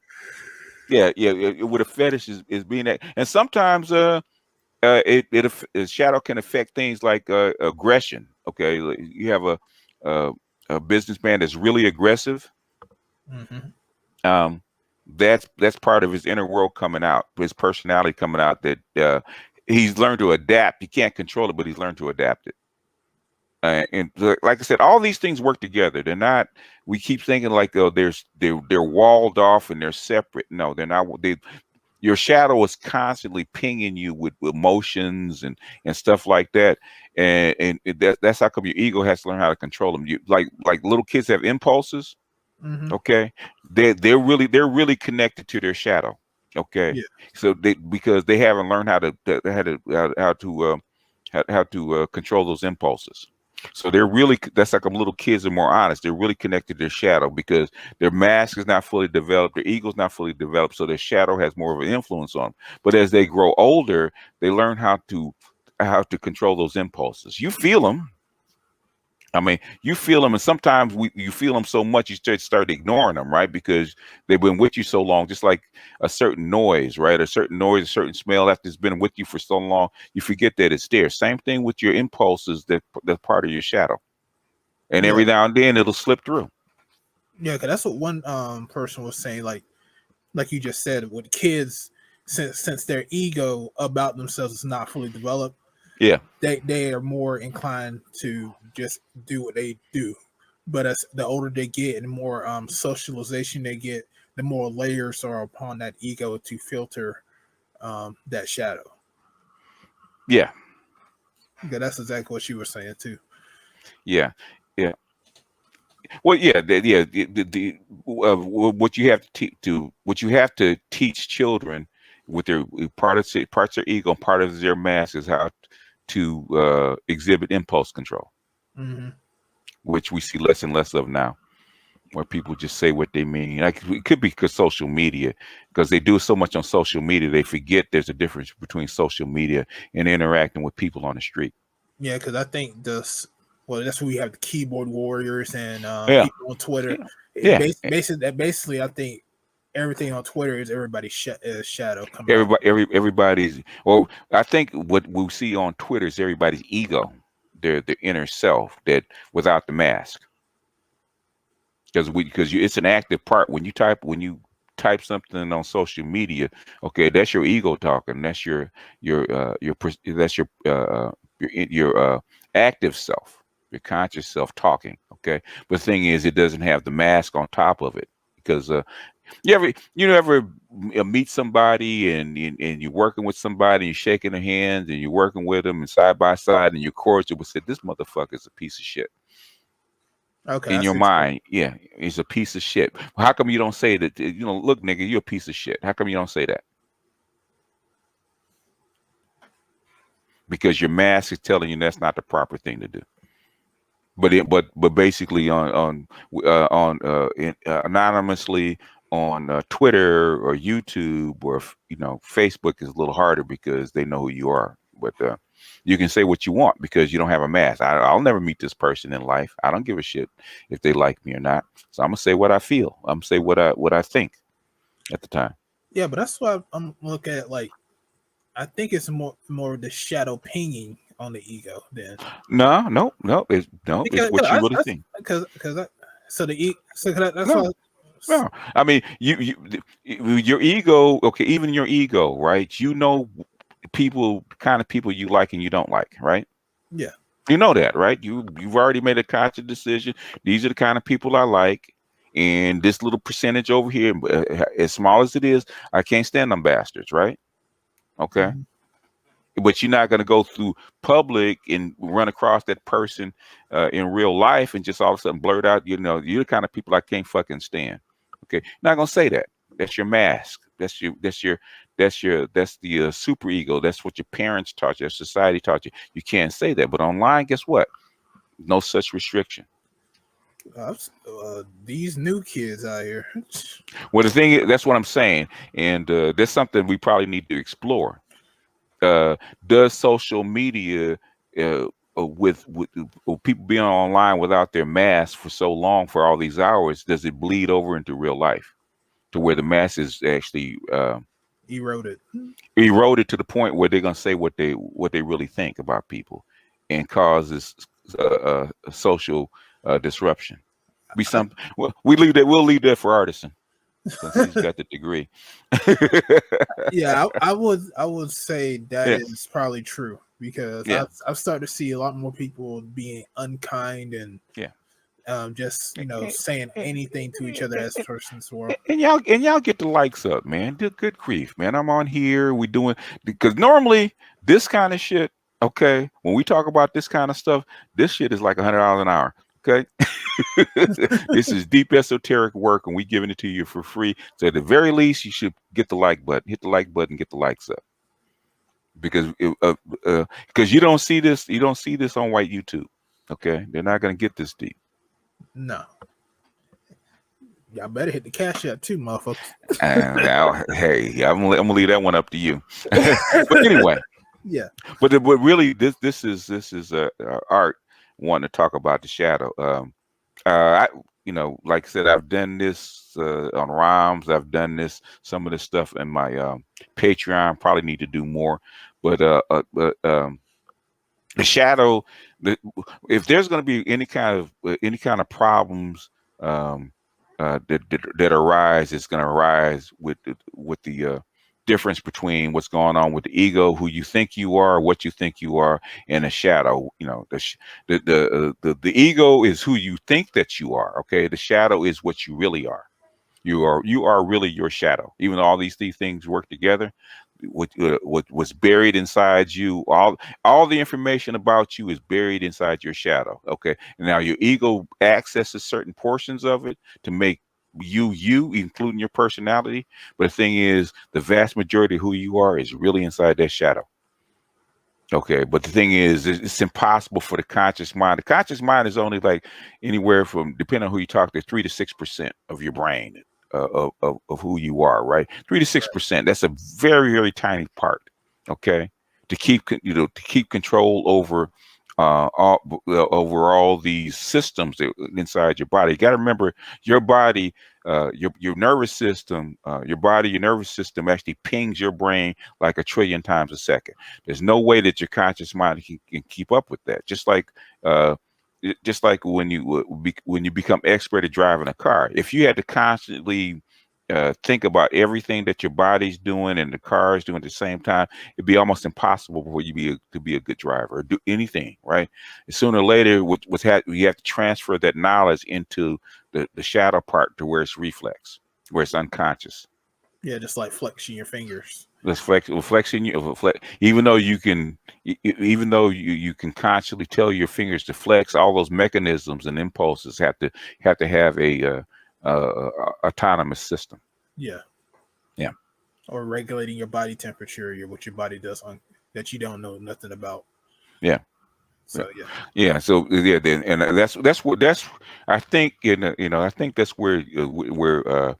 With a fetish is being that, and sometimes a shadow can affect things like aggression. Okay, you have a businessman that's really aggressive. Mm-hmm. That's part of his inner world coming out, his personality coming out, that he's learned to adapt. He can't control it, but he's learned to adapt it. And like I said, all these things work together. They're not. We keep thinking like, oh, they're walled off and they're separate. No, they're not. Your shadow is constantly pinging you with emotions and stuff like that, and that's how come your ego has to learn how to control them. You like little kids have impulses. Mm-hmm. Okay, they're really connected to their shadow. Okay, yeah. So because they haven't learned how to control those impulses. So that's like little kids are more honest. They're really connected to their shadow because their mask is not fully developed. Their ego is not fully developed. So their shadow has more of an influence on them. But as they grow older, they learn how to control those impulses. You feel them. I mean, you feel them, and sometimes you feel them so much you start ignoring them, right? Because they've been with you so long, just like a certain noise, right? A certain smell after it's been with you for so long, you forget that it's there. Same thing with your impulses, that's part of your shadow. And every now and then it'll slip through. Yeah, because that's what one person was saying, like you just said, with kids, since their ego about themselves is not fully developed, yeah, they are more inclined to just do what they do. But as the older they get and more socialization they get, the more layers are upon that ego to filter that shadow. Yeah. Yeah, that's exactly what you were saying too. Yeah. Yeah. Well, yeah, what you have what you have to teach children with their parts of their ego, part of their mask is how to exhibit impulse control, which we see less and less of now, where people just say what they mean. Like, it could be because social media, because they do so much on social media, they forget there's a difference between social media and interacting with people on the street. Yeah, because I think that's where we have the keyboard warriors and people on Twitter. Basically, I think everything on Twitter is everybody's shadow coming out. Everybody's. Well, I think what we see on Twitter is everybody's ego, their inner self, that without the mask. Because it's an active part when you type something on social media. Okay, that's your ego talking. That's your active self, your conscious self talking. Okay, but the thing is, it doesn't have the mask on top of it, because you ever meet somebody and you're working with somebody, and you're shaking their hands and you're working with them and side by side, and you're cordial, but said, this motherfucker is a piece of shit. Okay, In your mind, yeah, he's a piece of shit. How come you don't say that? Look, nigga, you're a piece of shit. How come you don't say that? Because your mask is telling you that's not the proper thing to do. But basically anonymously on Twitter or YouTube or Facebook is a little harder because they know who you are. But you can say what you want because you don't have a mask. I'll never meet this person in life. I don't give a shit if they like me or not. So I'm gonna say what I feel. I'm gonna say what I think at the time. Yeah, but that's why I'm looking at, like, I think it's more the shadow pinging on the ego then. No. It's what you really think. No, I mean your ego. Okay, even your ego, right? Kind of people you like and you don't like, right? Yeah. You know that, right? You've already made a conscious decision. These are the kind of people I like, and this little percentage over here, as small as it is, I can't stand them bastards, right? Okay. But you're not going to go through public and run across that person in real life and just all of a sudden blurt out, you're the kind of people I can't fucking stand. Okay, not gonna say that. That's your mask. That's the super ego. That's what your parents taught you. Society taught you. You can't say that. But online, guess what? No such restriction. These new kids out here. Well, the thing is, that's what I'm saying, and that's something we probably need to explore. Does social media, with people being online without their mask for so long, for all these hours, does it bleed over into real life, to where the mask is actually eroded to the point where they're gonna say what they really think about people, and causes social disruption? We'll leave that for Artisan, since he's got the degree. Yeah, I would say that is probably true, because I've started to see a lot more people being unkind and just saying anything to each other as persons. And y'all get the likes up, man. Good grief, man. I'm on here. We doing, because normally this kind of shit. Okay, when we talk about this kind of stuff, this shit is like $100 an hour. Okay. This is deep esoteric work, and we giving it to you for free. So at the very least, you should get the like button, hit the like button, get the likes up, because you don't see this on white YouTube. Okay, they're not going to get this deep. No, y'all better hit the cash app too, motherfuckers. Now, hey, I'm gonna leave that one up to you. But anyway, yeah. But really, this is art wanting to talk about the shadow. Like I said, I've done this on ROMs. I've done some of this stuff in my Patreon. Probably need to do more. But the shadow, if there's going to be any kind of problems that arise, it's going to arise with the difference between what's going on with the ego, who you think you are, what you think you are, and the shadow. The ego is who you think that you are. Okay, the shadow is what you really are. You are really your shadow. Even though all these things work together, what's buried inside you, all the information about you is buried inside your shadow. Okay, and now your ego accesses certain portions of it to make you, including your personality. But the thing is, the vast majority of who you are is really inside that shadow. Okay, but the thing is, it's impossible for the conscious mind. The conscious mind is only like anywhere from, depending on who you talk to, 3 to 6% of your brain, of who you are, right? 3 to 6%. That's a very, very tiny part. Okay, to keep to keep control over over all these systems that inside your body. You got to remember, your body, your nervous system, your nervous system actually pings your brain like 1,000,000,000 times a second. There's no way that your conscious mind can keep up with that. Just like when you become expert at driving a car, if you had to constantly think about everything that your body's doing and the car is doing at the same time, it'd be almost impossible for you to be a good driver or do anything, right? And sooner or later, you have to transfer that knowledge into the shadow part, to where it's reflex, where it's unconscious. Yeah, just like flexing your fingers. Flexing you, even though you can, you can consciously tell your fingers to flex, all those mechanisms and impulses have to have a autonomous system. Yeah. Yeah. Or regulating your body temperature, what your body does that you don't know nothing about. Yeah. So So and that's I think I think that's where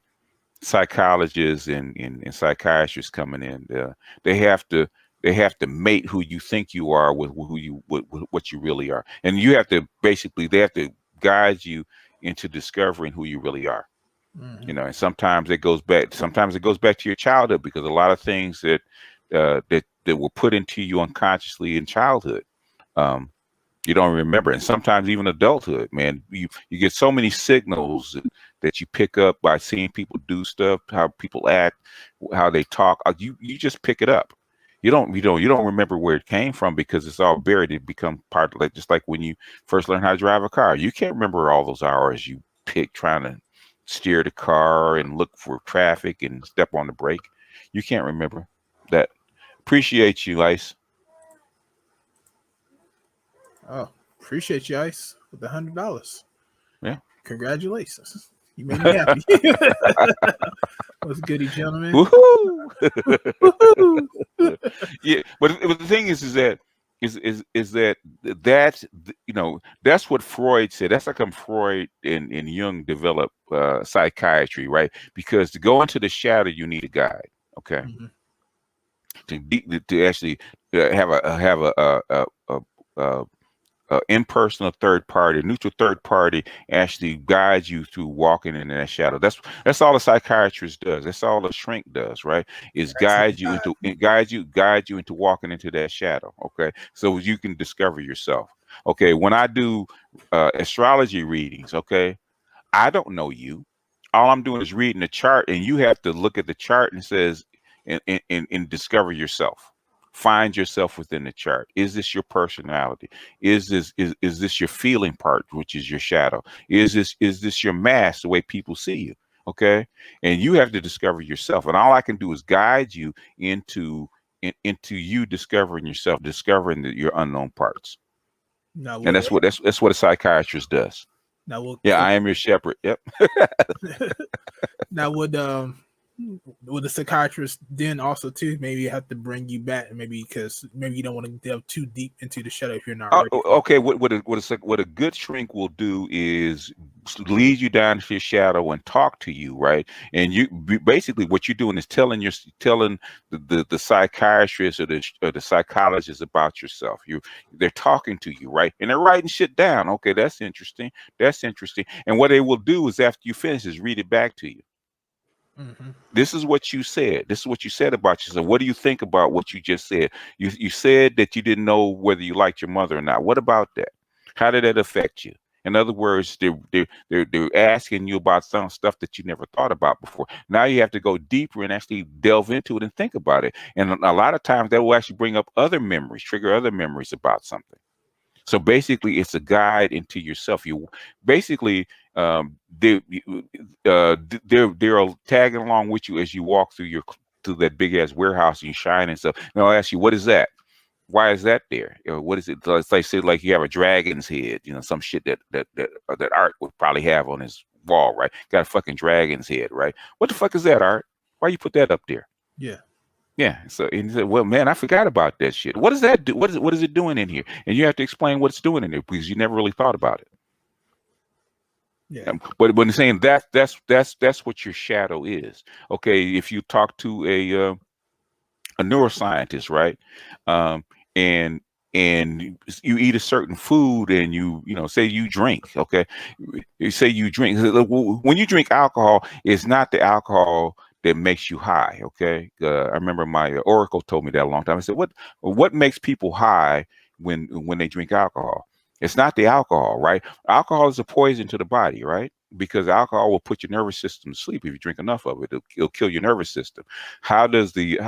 psychologists and psychiatrists coming in. They have to mate who you think you are with what you really are, and they have to guide you into discovering who you really are. Mm-hmm. And sometimes it goes back to your childhood, because a lot of things that were put into you unconsciously in childhood, you don't remember. And sometimes even adulthood, man, you get so many signals that you pick up by seeing people do stuff, how people act, how they talk. You just pick it up. You don't remember where it came from, because it's all buried. It becomes part of, just like when you first learn how to drive a car. You can't remember all those hours you pick trying to steer the car and look for traffic and step on the brake. You can't remember that. Appreciate you, Ice. Oh, appreciate you, Ice, with $100. Yeah. Congratulations. You made me happy. What's goody, gentlemen? Woohoo! Yeah, but the thing is that that's what Freud said. That's how Freud and Jung developed psychiatry, right? Because to go into the shadow, you need a guide. Okay. Mm-hmm. To actually have a impersonal third party, neutral third party, actually guides you through walking in that shadow. That's all a psychiatrist does. That's all a shrink does, right? Is guide you into walking into that shadow. Okay, so you can discover yourself. Okay, when I do astrology readings, okay, I don't know you. All I'm doing is reading the chart, and you have to look at the chart and says and discover yourself. Find yourself within the chart. Is this your personality? Is this your feeling part, which is your shadow? Is this your mask, the way people see you? Okay, and you have to discover yourself. And all I can do is guide you into you discovering yourself, discovering your unknown parts. And that's what a psychiatrist does. I am your shepherd. Yep. Now would the psychiatrist then also too maybe have to bring you back, maybe because maybe you don't want to delve too deep into the shadow if you're not ready? Okay, what a good shrink will do is lead you down to your shadow and talk to you, right? And you basically, what you're doing is telling the psychiatrist or the psychologist about yourself. They're talking to you, right? And they're writing shit down. Okay, that's interesting. And what they will do is, after you finish, is read it back to you. Mm-hmm. This is what you said. This is what you said about yourself. What do you think about what you just said? You said that you didn't know whether you liked your mother or not. What about that? How did that affect you? In other words, they're asking you about some stuff that you never thought about before. Now you have to go deeper and actually delve into it and think about it. And a lot of times that will actually bring up other memories, trigger other memories about something. So basically, it's a guide into yourself. You basically, they they're tagging along with you as you walk through that big ass warehouse and you shine and stuff. And I'll ask you, what is that? Why is that there? What is it? It's like, say, like you have a dragon's head, some shit that Art would probably have on his wall, right? Got a fucking dragon's head, right? What the fuck is that, Art? Why you put that up there? Yeah. Yeah. So, and he said, well, man, I forgot about that shit. What does that do? What is it doing in here? And you have to explain what it's doing in there because you never really thought about it. Yeah. But when saying that's what your shadow is. Okay. If you talk to a neuroscientist, right? And you eat a certain food and say you drink, okay? You say you drink. When you drink alcohol, it's not the alcohol that makes you high, okay? I remember my oracle told me that a long time. I said, what makes people high when they drink alcohol? It's not the alcohol, right? Alcohol is a poison to the body, right? Because alcohol will put your nervous system to sleep if you drink enough of it. It'll kill your nervous system. How does the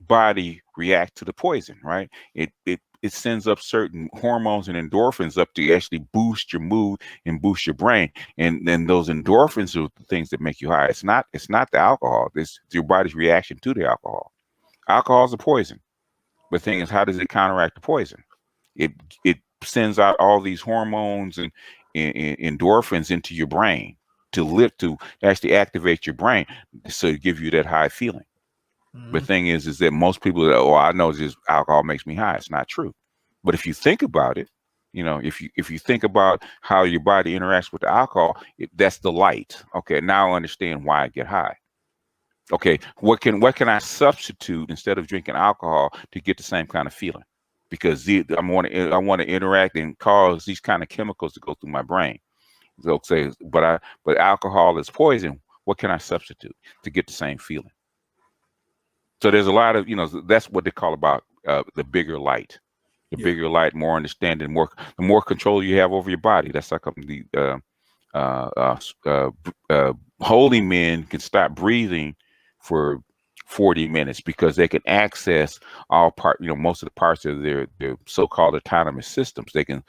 body react to the poison, right? It sends up certain hormones and endorphins up to actually boost your mood and boost your brain. And then those endorphins are the things that make you high. It's not the alcohol. It's your body's reaction to the alcohol. Alcohol is a poison. The thing is, how does it counteract the poison? It sends out all these hormones and endorphins into your brain to actually activate your brain, so to give you that high feeling. Mm-hmm. The thing is that most people that, I know just alcohol makes me high. It's not true. But if you think about it, if you think about how your body interacts with the alcohol, that's the light. Okay, now I understand why I get high. Okay, what can I substitute instead of drinking alcohol to get the same kind of feeling? Because I want to interact and cause these kind of chemicals to go through my brain. So say, but alcohol is poison. What can I substitute to get the same feeling? So there's a lot of, that's what they call about the bigger light, bigger light, more understanding, the more control you have over your body. That's like holy men can stop breathing for 40 minutes because they can access most of the parts of their so-called autonomous systems. They can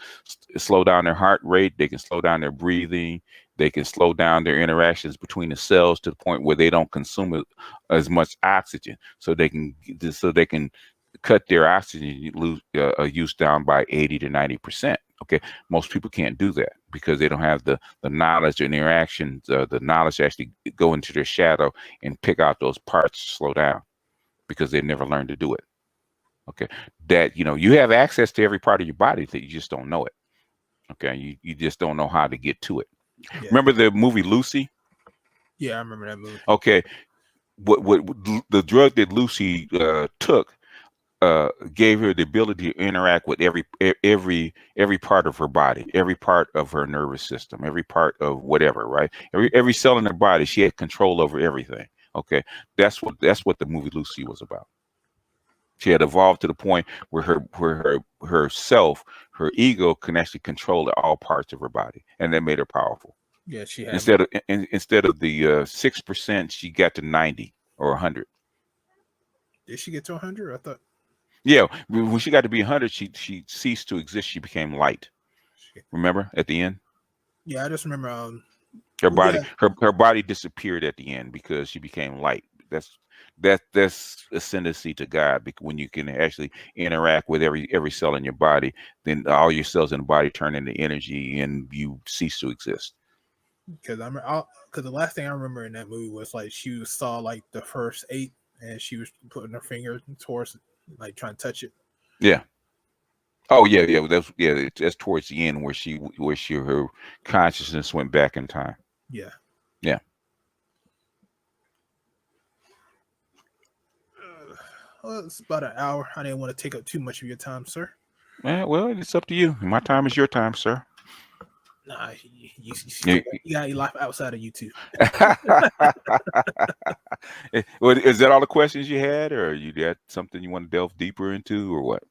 slow down their heart rate. They can slow down their breathing. They can slow down their interactions between the cells to the point where they don't consume as much oxygen. So they can cut their oxygen use down by 80 to 90%. Okay, most people can't do that because they don't have the knowledge and interactions, the knowledge to actually go into their shadow and pick out those parts to slow down because they never learned to do it. Okay, that you have access to every part of your body that you just don't know it. Okay, you just don't know how to get to it. Yeah. Remember the movie Lucy? Yeah, I remember that movie. Okay, what the drug that Lucy took gave her the ability to interact with every part of her body, every part of her nervous system, every part of whatever, right? Every cell in her body, she had control over everything. Okay, that's what the movie Lucy was about. She had evolved to the point where her self, her ego, can actually control all parts of her body, and that made her powerful. Yeah, she had instead of the 6%, she got to 90 or 100. Did she get to 100? I thought. Yeah, when she got to be 100, she ceased to exist. She became light. Remember at the end? Yeah, I just remember her body. Yeah. Her body disappeared at the end because she became light. That's ascendancy to God. Because when you can actually interact with every cell in your body, then all your cells in the body turn into energy, and you cease to exist. Because the last thing I remember in that movie was like she saw like the first 8, and she was putting her finger towards, like, trying to touch it. Yeah. Oh yeah. That's towards the end where her consciousness went back in time. Yeah. Yeah. Well, it's about an hour. I didn't want to take up too much of your time, sir. Well, it's up to you. My time is your time, sir. Nah, you got your life outside of YouTube. Well, is that all the questions you had, or you got something you want to delve deeper into, or what?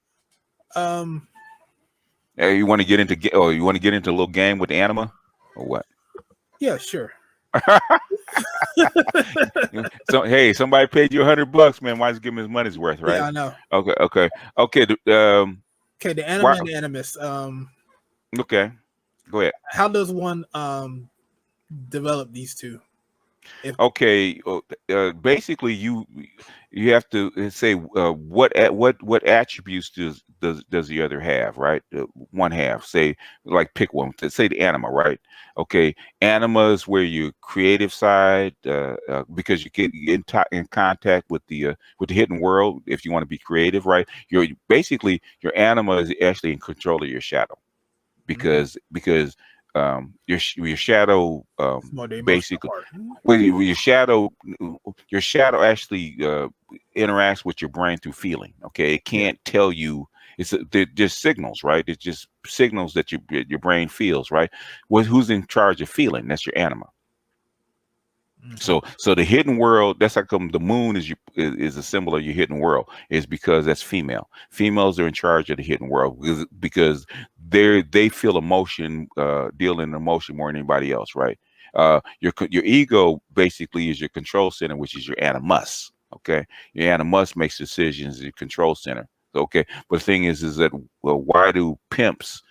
You want to get into a little game with Anima, or what? Yeah, sure. So hey, somebody paid you $100, man. Why just give him his money's worth, right? Yeah, I know. Okay. Okay, the Anima and the Animus. Okay. Go ahead. How does one develop these two? Okay, basically you have to say what attributes does the other have, right? One have, say, like pick one. Say the anima, right? Okay, anima is where your creative side, because you get in contact with the hidden world. If you want to be creative, right? You're basically, your anima is actually in control of your shadow, because your shadow, It's more the emotional basically, part. well, your shadow actually interacts with your brain through feeling. Okay, it Yeah. can't tell you. They're just signals, right? It's just signals that your brain feels, right? Who's in charge of feeling? That's your anima. So the hidden world, that's how come the moon is a symbol of your hidden world, is because that's female. Females are in charge of the hidden world, because they feel emotion, deal in emotion more than anybody else, right? Your ego basically is your control center, which is your animus. Okay, your animus makes decisions, your control center. Okay, but the thing is that, well, uh, why do pimps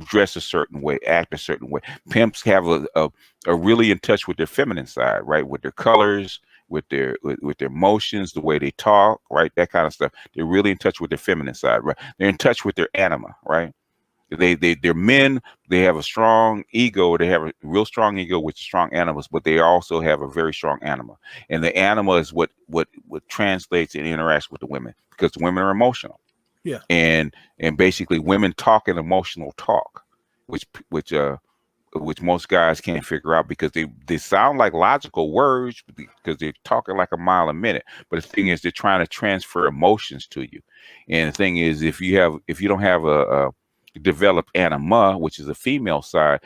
dress a certain way, act a certain way? Pimps have are really in touch with their feminine side, right? With their colors, with their motions, the way they talk, right? That kind of stuff. They're really in touch with their feminine side, right? They're in touch with their anima, right? They're men. They have a strong ego. They have a real strong ego with strong animus, but they also have a very strong anima. And the anima is what translates and interacts with the women, because the women are emotional. Yeah. And basically women talk an emotional talk, which most guys can't figure out, because they sound like logical words, because they're talking like a mile a minute. But the thing is, they're trying to transfer emotions to you. And the thing is, if you don't have a developed anima, which is a female side,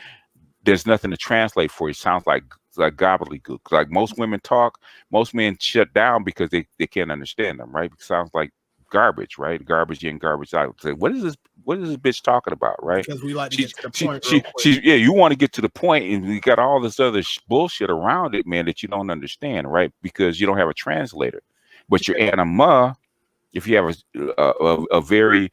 there's nothing to translate for you. It sounds like gobbledygook. Like most women talk, most men shut down because they can't understand them, right? It sounds like garbage, right? Garbage in, garbage out. Say, what is this? What is this bitch talking about, right? Because we like to She, get to the she, point real she, quick. she, yeah, you want to get to the point, and we got all this other bullshit around it, man, that you don't understand, right? Because you don't have a translator. But your anima, if you have a very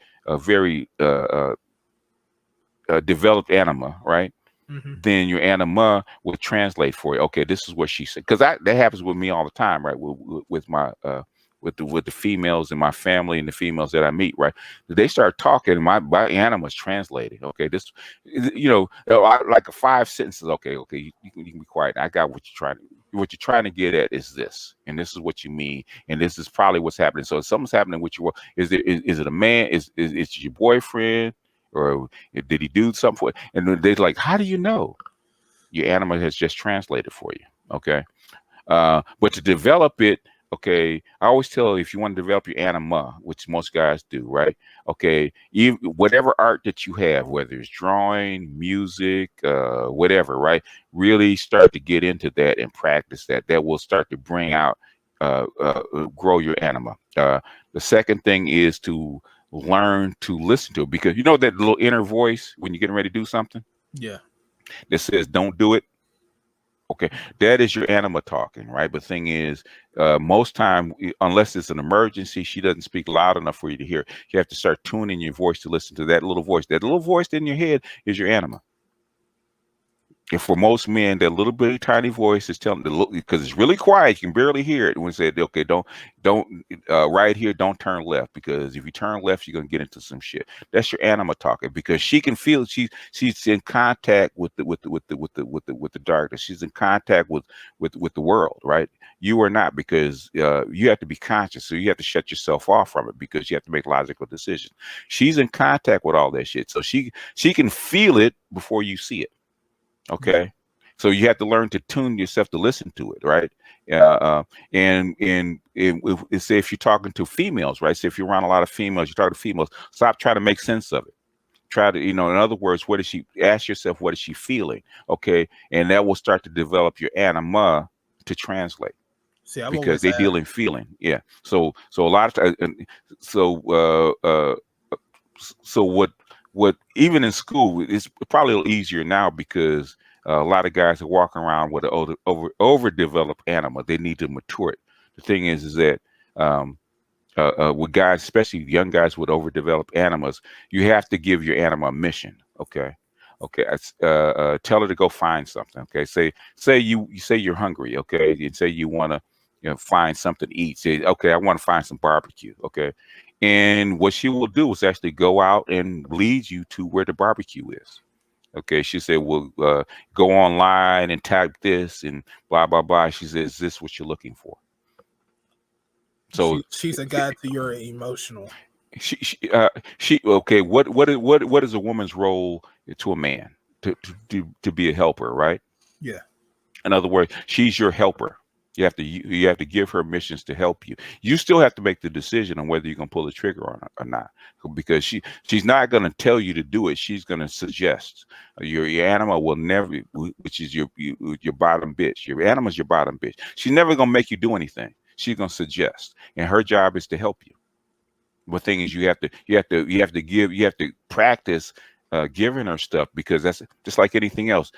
developed anima, right? Then your anima will translate for you. Okay, this is what she said. Because that happens with me all the time, right? With my with the females in my family and the females that I meet, right? They start talking, my anima's translated. Okay, this, like a 5 sentences. Okay, you can be quiet. I got what you're trying to get at is this, and this is what you mean, and this is probably what's happening. So if something's happening with you, is it a man? Is it your boyfriend? Or did he do something for it? And they're like, how do you know? Your anima has just translated for you. Okay. But to develop it, okay, I always tell, if you want to develop your anima, which most guys do, right? Okay, whatever art that you have, whether it's drawing, music, whatever, right? Really start to get into that and practice that. That will start to bring out, grow your anima. The second thing is to learn to listen to it, because you know that little inner voice when you're getting ready to do something. Yeah. That says, "Don't do it." Okay, that is your anima talking, right? But thing is, most time, unless it's an emergency, she doesn't speak loud enough for you to hear. You have to start tuning your voice to listen to that little voice. That little voice in your head is your anima. And for most men, that little bitty tiny voice is telling them, because it's really quiet, you can barely hear it. When it said, okay, don't right here, don't turn left, because if you turn left, you're gonna get into some shit. That's your anima talking, because she can feel she's in contact with the darkness. She's in contact with the world, right? You are not, because you have to be conscious, so you have to shut yourself off from it, because you have to make logical decisions. She's in contact with all that shit, so she can feel it before you see it. Okay, so you have to learn to tune yourself to listen to it, right? Say if you're talking to females, right? Say if you're around a lot of females, you're talking to females. Stop trying to make sense of it. Try to, in other words, what is she? Ask yourself, what is she feeling? Okay, and that will start to develop your anima to translate. See, I've Because always they deal in feeling, yeah. So a lot of times, so what even in school, it's probably a little easier now, because a lot of guys are walking around with an overdeveloped anima. They need to mature it. The thing is that with guys, especially young guys with overdeveloped animas, you have to give your anima a mission. Okay. Okay. Tell her to go find something. Okay. Say you say you're hungry. Okay. And say you want to, find something to eat. Say, okay, I want to find some barbecue. Okay. And what she will do is actually go out and lead you to where the barbecue is. Okay. She said, well, go online and type this and blah, blah, blah. She says, is this what you're looking for? So she's a guide to your emotional. She okay. What is a woman's role to a man? To be a helper, right? Yeah. In other words, she's your helper. You have to give her missions to help you. You still have to make the decision on whether you're gonna pull the trigger on it or not, because she's not gonna tell you to do it. She's gonna suggest. Your animal will never, which is your bottom bitch. Your animal is your bottom bitch. She's never gonna make you do anything. She's gonna suggest, and her job is to help you. The thing is, you have to practice giving her stuff, because that's just like anything else.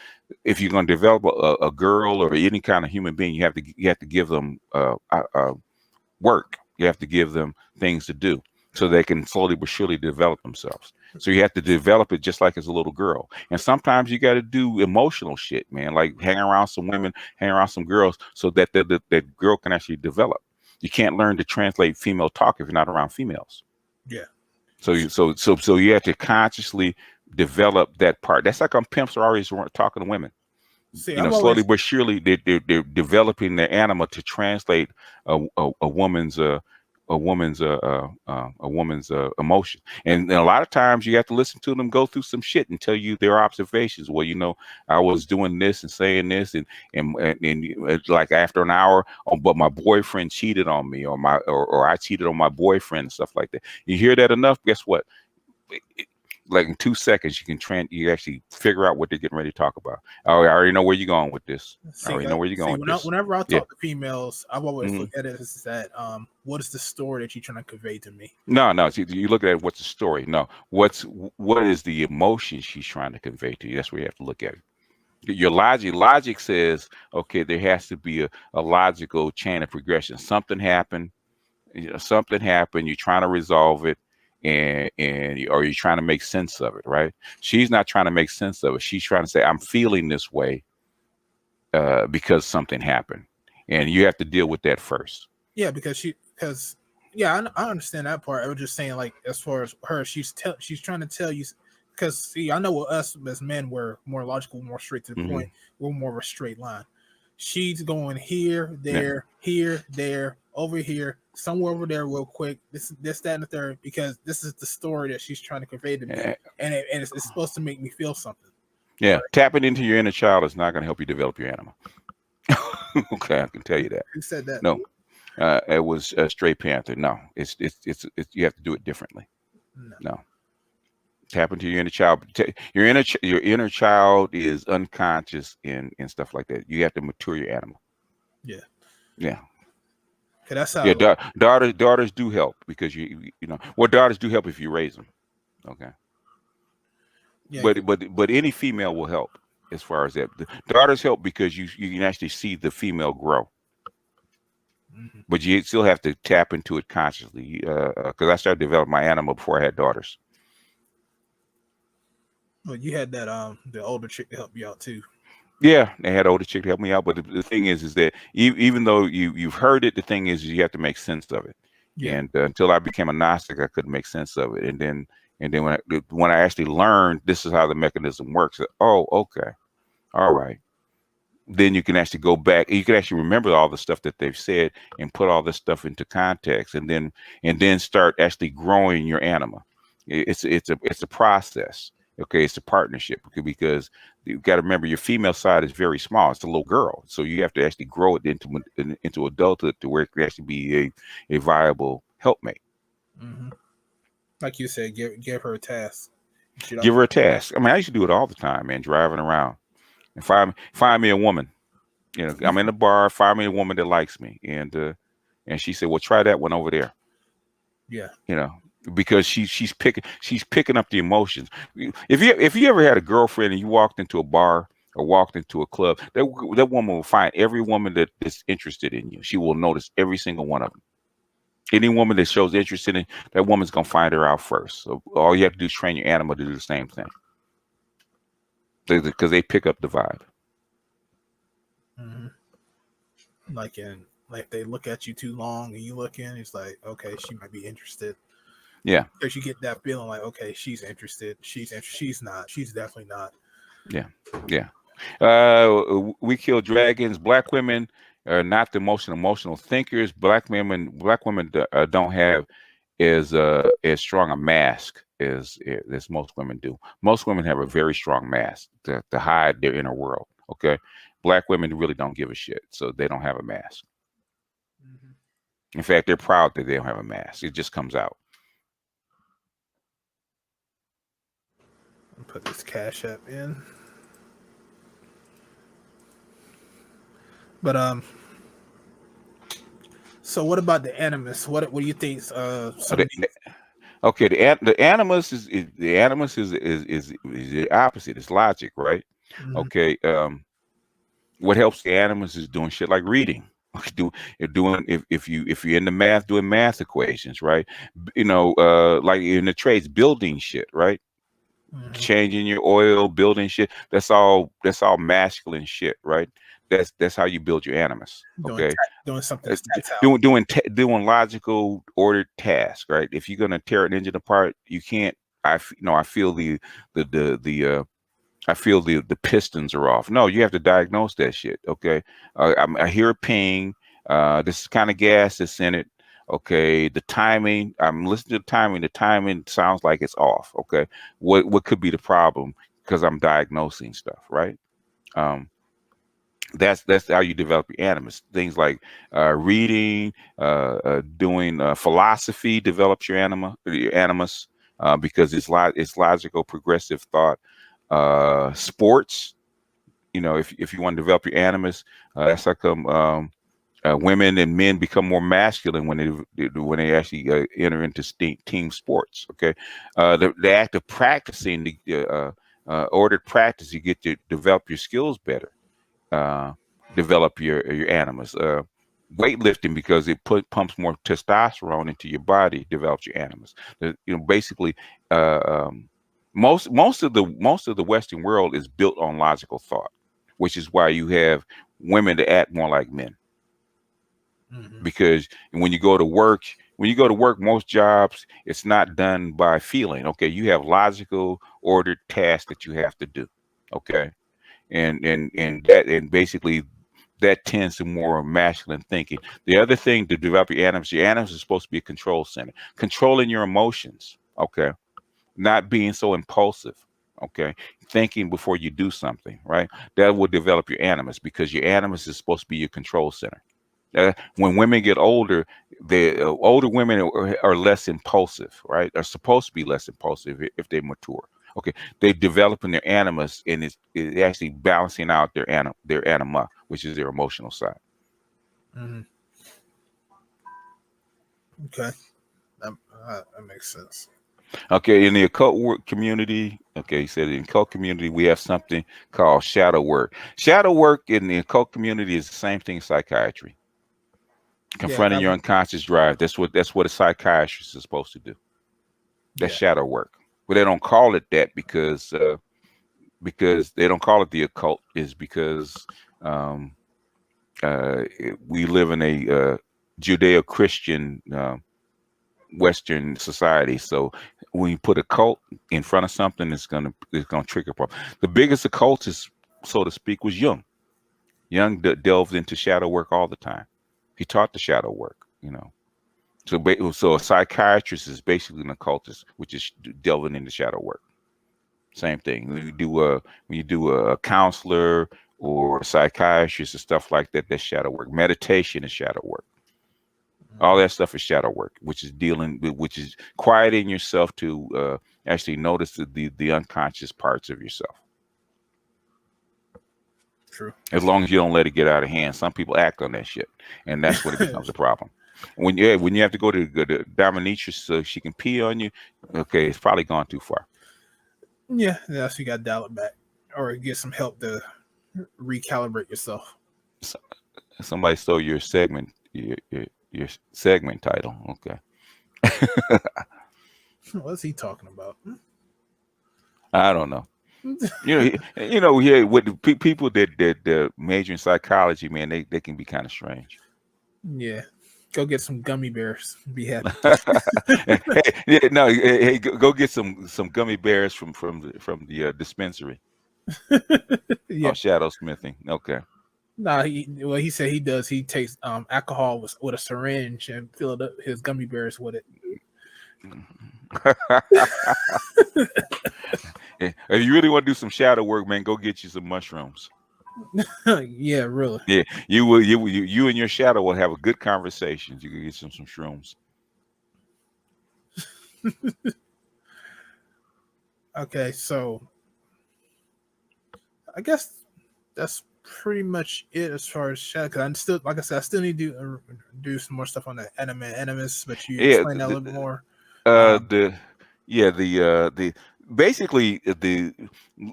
If you're going to develop a girl or any kind of human being, you have to give them work. You have to give them things to do so they can slowly but surely develop themselves. So you have to develop it just like as a little girl. And sometimes you got to do emotional shit, man, like hang around some women, hang around some girls, so that that girl can actually develop. You can't learn to translate female talk if you're not around females. Yeah. So you have to consciously develop that part. That's like pimps are always talking to women. See, Slowly but surely they're developing their anima to translate a woman's emotion. And a lot of times you have to listen to them go through some shit and tell you their observations. Well, I was doing this and saying this, and like after an hour, but my boyfriend cheated on me, or I cheated on my boyfriend and stuff like that. You hear that enough, guess what? Like in 2 seconds, you actually figure out what they're getting ready to talk about. Oh, I already know where you're going with this. I already know where you're going with this. Whenever I talk to females, I've always looked at it as that, what is the story that you're trying to convey to me? No. See, you look at what's the story. No, what is the emotion she's trying to convey to you? That's where you have to look at it. Your logic says, okay, there has to be a logical chain of progression. Something happened. You're trying to resolve it. Or you're trying to make sense of it, right? She's not trying to make sense of it. She's trying to say, I'm feeling this way because something happened, and you have to deal with that first. Yeah, because I understand that part. I was just saying, like, as far as her, she's trying to tell you, because see, I know with us as men, we're more logical, more straight to the point. We're more of a straight line. She's going here, there, here, there, over here, somewhere over there, real quick. This, that, and the third, because this is the story that she's trying to convey to me, and it's supposed to make me feel something. Yeah, right? Tapping into your inner child is not going to help you develop your animal. Okay, I can tell you that. Who said that? No, it was Stray Panther. No, it's you have to do it differently. No. Tap into your inner child. Your inner child is unconscious and stuff like that. You have to mature your animal. Yeah. Okay, that's how. Yeah, daughters do help, because daughters do help if you raise them. Okay. Yeah. But any female will help as far as that. The daughters help because you can actually see the female grow. But you still have to tap into it consciously. Because I started developing my animal before I had daughters. Well, you had that the older chick to help you out too. Yeah, they had an older chick to help me out. But the thing is that even though you've heard it, the thing is you have to make sense of it. Yeah. And until I became a Gnostic, I couldn't make sense of it. And then when I actually learned this is how the mechanism works, oh, okay, all right. Then you can actually go back. You can actually remember all the stuff that they've said and put all this stuff into context, and then start actually growing your anima. It's a process. Okay, it's a partnership, because you've got to remember your female side is very small. It's a little girl, so you have to actually grow it into adulthood to where it can actually be a viable helpmate. Like you said, give her a task. Give her a task. I mean, I used to do it all the time, man. Driving around and find me a woman. I'm in the bar. Find me a woman that likes me, and she said, "Well, try that one over there." Yeah. Because she's picking up the emotions. If you ever had a girlfriend and you walked into a bar or walked into a club, that woman will find every woman that is interested in you. She will notice every single one of them. Any woman that shows interest in it, that woman's gonna find her out first. So all you have to do is train your animal to do the same thing, because they pick up the vibe. Like they look at you too long and you look in, it's like, okay, she might be interested. Yeah. Because you get that feeling like, okay, she's interested. She's not. She's definitely not. Yeah. Yeah. We kill dragons. Black women are not the most emotional thinkers. Black women don't have as strong a mask as most women do. Most women have a very strong mask to hide their inner world. Okay, black women really don't give a shit, so they don't have a mask. In fact, they're proud that they don't have a mask. It just comes out. I'll put this Cash App in. But so what about the animus? What do you think? Okay, the animus is the opposite. It's logic, right? Okay. What helps the animus is doing shit like reading. If you're into math, doing math equations, right? Like in the trades, building shit, right? Changing your oil, building shit. That's all masculine shit, right? That's how you build your animus. Okay, doing something tactile. doing logical ordered tasks, right? If you're gonna tear an engine apart, you can't. I feel the pistons are off. No, you have to diagnose that shit. Okay, I hear a ping. This is kind of gas that's in it. Okay, the timing. I'm listening to the timing. The timing sounds like it's off. Okay, what could be the problem? Because I'm diagnosing stuff, right? That's how you develop your animus. Things like reading, doing philosophy develops your animus, because it's logical, progressive thought. Sports, if you want to develop your animus, that's how come women and men become more masculine when they actually enter into team sports. Okay, the act of practicing, the ordered practice, you get to develop your skills better. Develop your animus. Weightlifting, because it pumps more testosterone into your body, develops your animus. Basically, most of the Western world is built on logical thought, which is why you have women that act more like men. Because when you go to work, most jobs, it's not done by feeling. Okay, you have logical, ordered tasks that you have to do. Okay, and basically that tends to more masculine thinking. The other thing to develop your animus is supposed to be a control center, controlling your emotions. Okay, not being so impulsive. Okay, thinking before you do something, right? That will develop your animus, because your animus is supposed to be your control center. When women get older, the older women are less impulsive, right? Are supposed to be less impulsive if they mature. Okay, they're developing their animus, and it's actually balancing out their anima, which is their emotional side. Okay, that makes sense. Okay, in the occult work community, okay, he said in the occult community, we have something called shadow work. Shadow work in the occult community is the same thing as psychiatry. Confronting your unconscious drive. That's what a psychiatrist is supposed to do. That's shadow work. But they don't call it that because they don't call it the occult, is because we live in a Judeo-Christian Western society. So when you put a cult in front of something, it's gonna trigger a problem. The biggest occultist, so to speak, was Jung. Jung delved into shadow work all the time. He taught the shadow work, So a psychiatrist is basically an occultist, which is delving into shadow work. Same thing. When you do a counselor or a psychiatrist and stuff like that, that's shadow work. Meditation is shadow work. All that stuff is shadow work, which is quieting yourself to actually notice the unconscious parts of yourself. True. As long as you don't let it get out of hand. Some people act on that shit, and that's when it becomes a problem. When you have to go to dominatrix so she can pee on you, okay, it's probably gone too far. Yeah, so you got to dial it back or get some help to recalibrate yourself. Somebody stole your segment. your segment title. Okay. What's he talking about? I don't know. Yeah, with the people that major in psychology, man, they can be kind of strange. Yeah. Go get some gummy bears. Be happy. Yeah, no, hey, go get some gummy bears from the dispensary. Yeah. Oh, shadow smithing. Okay. Nah, he said he does. He takes alcohol with a syringe and filled up his gummy bears with it. If you really want to do some shadow work, man, go get you some mushrooms. Yeah, really. Yeah, you and your shadow will have a good conversation. You can get some shrooms. Okay, so I guess that's pretty much it as far as shadow. Because I'm still, like I said, I still need to do some more stuff on the anima animus, but you Yeah, explained that a little bit more. the yeah the basically the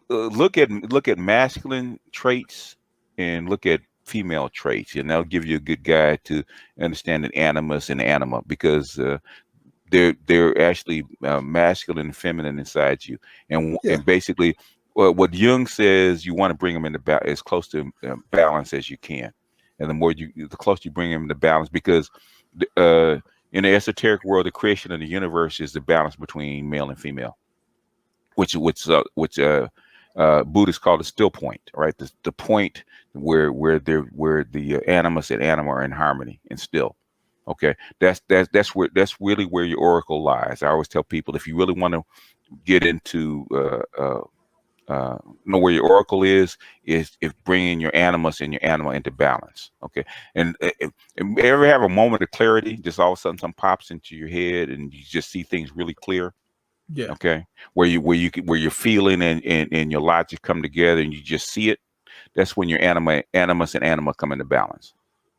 look at masculine traits and look at female traits, and that'll give you a good guide to understand an animus and anima, because they're actually masculine and feminine inside you, Yeah, and basically what Jung says, you want to bring them into as close to balance as you can, and the closer you bring them into balance, because uh, in the esoteric world, the creation of the universe is the balance between male and female, which Buddhists call the still point, right? The point where the animus and anima are in harmony and still. Okay, that's really where your oracle lies. I always tell people, if you really want to get into know where your oracle is if bringing your animus and your anima into balance. Okay, and ever have a moment of clarity, just all of a sudden something pops into your head and you just see things really clear. yeah, Okay, where your feeling and your logic come together and you just see it. That's when your animus and anima come into balance.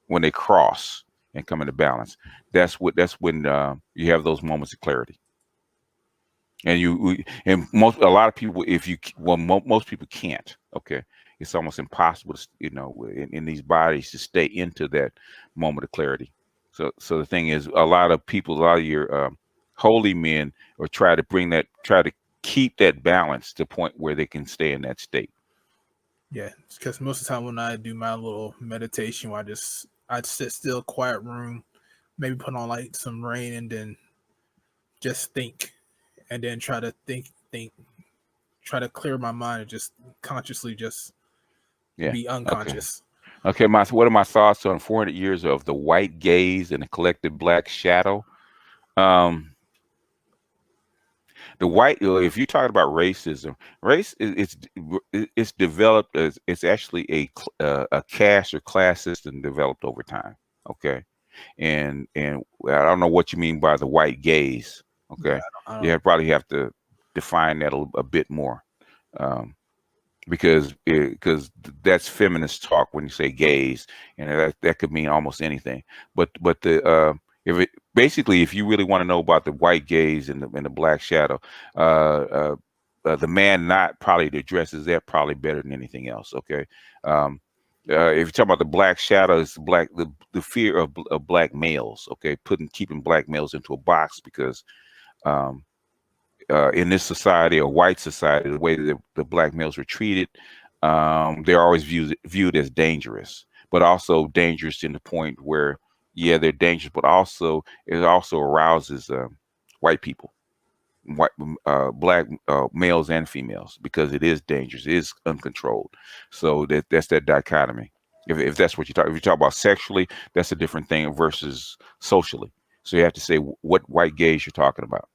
When they cross and come into balance, that's when you have those moments of clarity. And a lot of people, if you most people can't. Okay, it's almost impossible to, in these bodies, to stay into that moment of clarity. So the thing is, a lot of your holy men or try to keep that balance to the point where they can stay in that state. yeah. Because most of the time when I do my little meditation, where I sit still, quiet room, maybe put on like some rain, and then just think, and then try to think, try to clear my mind, and just consciously just Yeah. be Okay. unconscious. Okay. What are my thoughts on 400 years of the white gaze and the collective black shadow? Um, the white, if you're talking about racism, race it's developed as, it's actually a caste or class system developed over time. Okay, and I don't know what you mean by the white gaze. Yeah, Okay, I you don't. probably have to define that a bit more, um, because that's feminist talk when you say gaze, and that could mean almost anything. But the if it basically, if you really want to know about the white gaze and the black shadow, uh, uh, the man not probably addresses that probably better than anything else. Okay, if you're talking about the black shadow, it's the fear of black males. Okay, keeping black males into a box, because um, in this society, or white society, the way that the black males were treated, they're always viewed as dangerous, but also dangerous in the point where, yeah, they're dangerous, but also it also arouses white people, white black males and females, because it is dangerous, it is uncontrolled. So that's that dichotomy. If that's what you talk, if you talk about sexually, that's a different thing versus socially. So you have to say what white gaze you're talking about.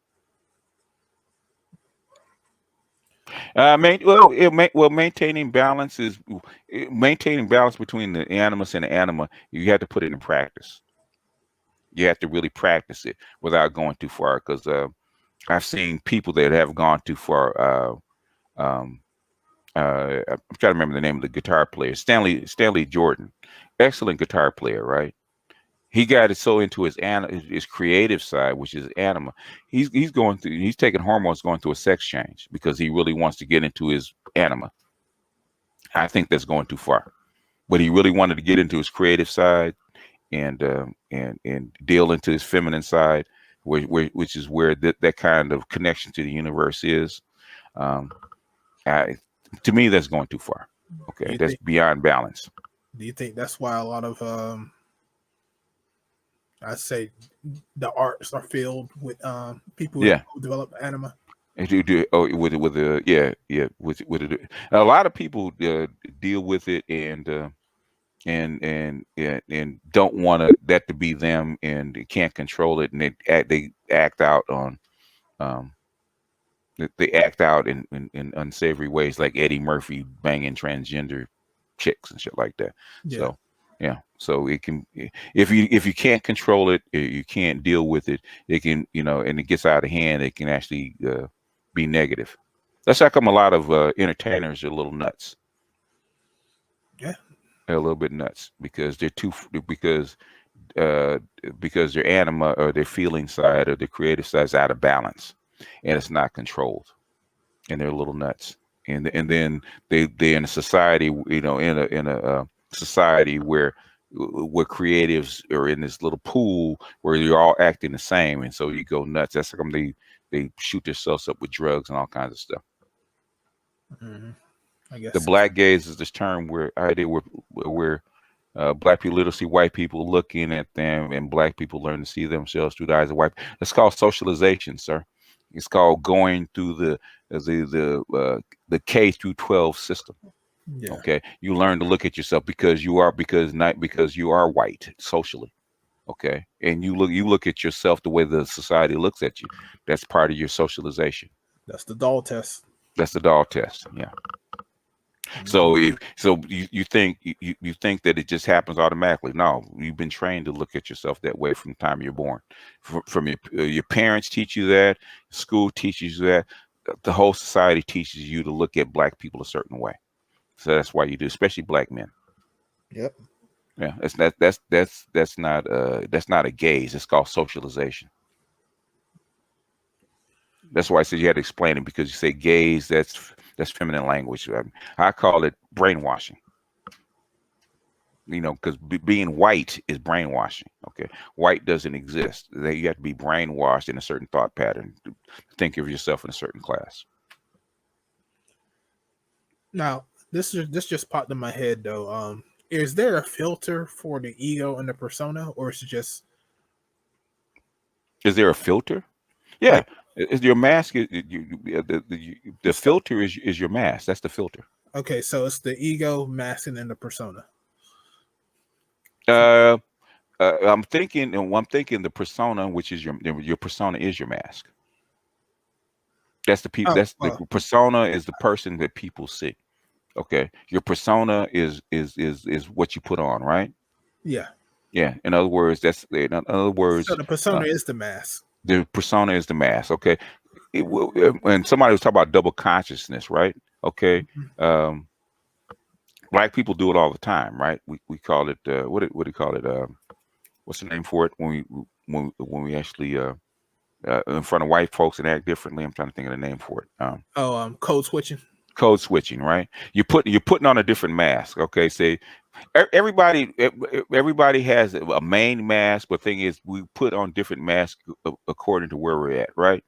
Maintaining balance is maintaining balance between the animus and the anima. You have to put it in practice. You have to really practice it without going too far. Because I've seen people that have gone too far. Um, I'm trying to remember the name of the guitar player, Stanley Jordan, excellent guitar player, right? He got it so into his creative side, which is anima. He's taking hormones, going through a sex change because he really wants to get into his anima. I think that's going too far. But he really wanted to get into his creative side, and deal into his feminine side, which is where that kind of connection to the universe is. To me, that's going too far. Okay, that's beyond balance. Do you think that's why a lot of I say the arts are filled with people who develop anima? And with a lot of people deal with it and don't want that to be them, and they can't control it, and they act out on they act out in unsavory ways, like Eddie Murphy banging transgender chicks and shit like that. So it can, if you can't control it, you can't deal with it, it can, and it gets out of hand, it can actually be negative. That's how come a lot of entertainers are a little nuts. Yeah, they're a little bit nuts because they're because their anima or their feeling side or their creative side is out of balance, and it's not controlled, and they're a little nuts. And then they're in a society, in a society where creatives are in this little pool where you're all acting the same, and so you go nuts. That's how come they shoot themselves up with drugs and all kinds of stuff. Mm-hmm. I guess the black gaze is this term where black people literally see white people looking at them, and black people learn to see themselves through the eyes of white. It's called socialization, sir. It's called going through the K through 12 system. Yeah. Okay, you learn to look at yourself because you are white socially. Okay, and you look at yourself the way the society looks at you. That's part of your socialization. That's the doll test. That's the doll test. Yeah. So you think that it just happens automatically? No, you've been trained to look at yourself that way from the time you're born. From your parents teach you that, school teaches you that, the whole society teaches you to look at black people a certain way. So that's why you do, especially black men. Yep. Yeah, that's not a gaze. It's called socialization. That's why I said you had to explain it, because you say gaze, that's feminine language. I call it brainwashing. Because being white is brainwashing. Okay, white doesn't exist. You have to be brainwashed in a certain thought pattern to think of yourself in a certain class. Now, this just popped in my head though. Is there a filter for the ego and the persona, or is it just? Is there a filter? Yeah. Like, is your mask? The filter is your mask. That's the filter. Okay, so it's the ego, masking, and the persona. I'm thinking the persona, which is your persona, is your mask. That's the people. The persona is the person that people see. Okay, your persona is what you put on, right? Yeah. Yeah. In other words, so the persona is the mask. The persona is the mask. Okay. When somebody was talking about double consciousness, right? Okay. Mm-hmm. Black people do it all the time, right? We call it what do you call it? What's the name for it when we actually in front of white folks and act differently? I'm trying to think of the name for it. Code switching. Code switching, right? You're putting on a different mask. Okay, say everybody has a main mask, but the thing is, we put on different masks according to where we're at, right?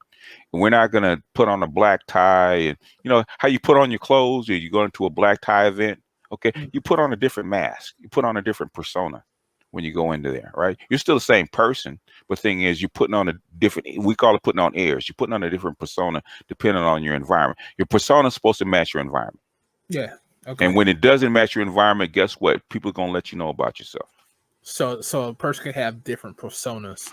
And we're not gonna put on a black tie, and how you put on your clothes, or you go into a black tie event. Okay, you put on a different mask, you put on a different persona when you go into there, right? You're still the same person, but the thing is, you're putting on a different, we call it putting on airs. You're putting on a different persona depending on your environment. Your persona is supposed to match your environment. Yeah. Okay. And when it doesn't match your environment, guess what? People are going to let you know about yourself. So a person can have different personas.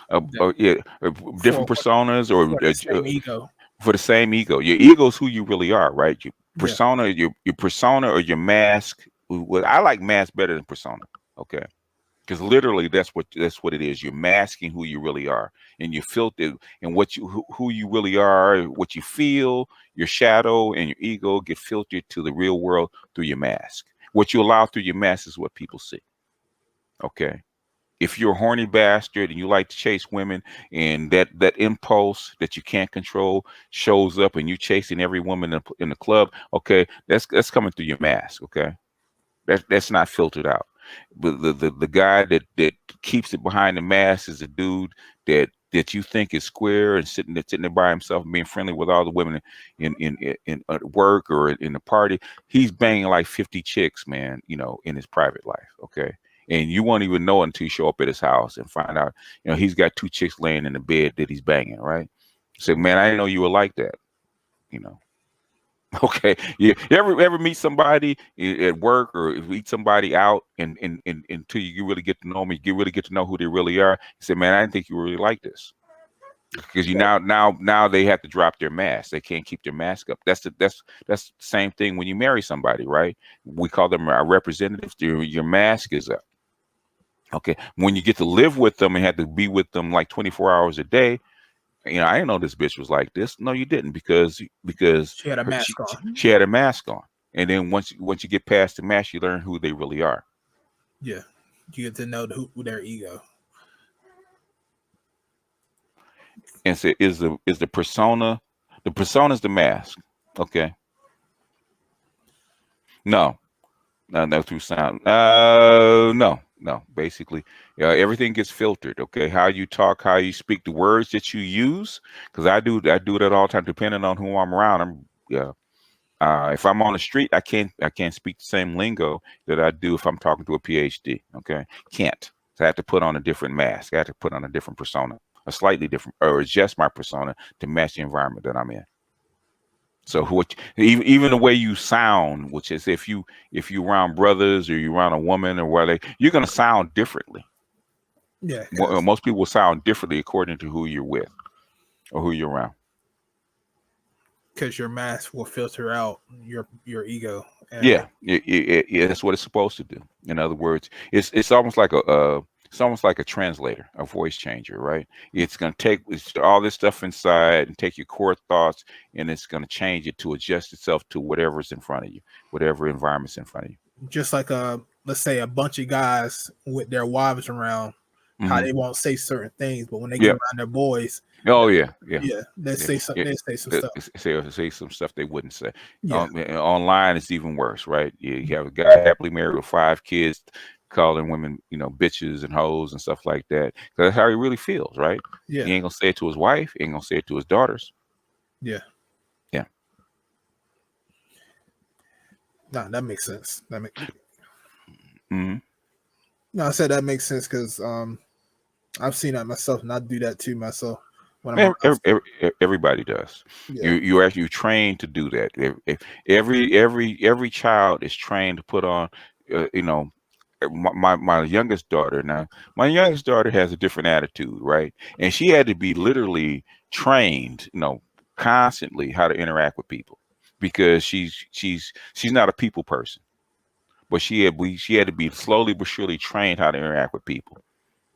Different personas or for the same ego. For the same ego. Your ego is who you really are, right? Your persona, your persona or your mask. Well, I like mask better than persona. Okay. Because literally that's what it is. You're masking who you really are, and you filter and who you really are, what you feel, your shadow and your ego get filtered to the real world through your mask. What you allow through your mask is what people see. Okay. If you're a horny bastard and you like to chase women, and that impulse that you can't control shows up, and you chasing every woman in the club, okay, that's coming through your mask. Okay. That's not filtered out. But the guy that keeps it behind the mask is a dude that you think is square and sitting there by himself and being friendly with all the women in at work or in the party. He's banging like 50 chicks, man, in his private life. Okay. And you won't even know until you show up at his house and find out, he's got 2 chicks laying in the bed that he's banging, right? Say, man, I didn't know you were like that, Okay, you ever meet somebody at work or meet somebody out and until you really get to know them, you really get to know who they really are. You say, man, I didn't think you were really like this. Because now they have to drop their mask. They can't keep their mask up. That's the same thing when you marry somebody, right? We call them our representatives. Your mask is up. Okay. When you get to live with them and have to be with them like 24 hours a day, I didn't know this bitch was like this. No, you didn't, because she had a mask on. She had a mask on. And then once you get past the mask, you learn who they really are. Yeah. You get to know who their ego. And so is the persona is the mask. Okay. No, through sound. No. Basically, everything gets filtered. Okay, how you talk, how you speak, the words that you use. Because I do that all the time, depending on who I'm around. If I'm on the street, I can't speak the same lingo that I do if I'm talking to a PhD. Okay, can't. So I have to put on a different mask. I have to put on a different persona, a slightly different, or adjust my persona to match the environment that I'm in. So even the way you sound, which is if you around brothers or you around a woman or whatever, you're gonna sound differently. Yeah. Most people sound differently according to who you're with or who you're around. Because your mask will filter out your ego. Yeah, that's what it's supposed to do. In other words, it's almost like a translator, a voice changer, right? It's going to take all this stuff inside and take your core thoughts, and it's going to change it to adjust itself to whatever's in front of you, whatever environment's in front of you. Just like let's say a bunch of guys with their wives around, how they won't say certain things, but when they get around their boys, they say some stuff. Say some stuff they wouldn't say. Yeah. Online, it's even worse, right? You have a guy happily married with 5 kids, calling women, bitches and hoes and stuff like that. That's how he really feels, right? Yeah. He ain't gonna say it to his wife. He ain't gonna say it to his daughters. Yeah. Yeah. No, that makes sense. Mm-hmm. No, I said that makes sense because I've seen that myself, and I do that too myself. Everybody does. Yeah. You actually trained to do that. Every child is trained to put on, my youngest daughter. Now, my youngest daughter has a different attitude, right? And she had to be literally trained, constantly how to interact with people, because she's not a people person. But she had to be slowly but surely trained how to interact with people,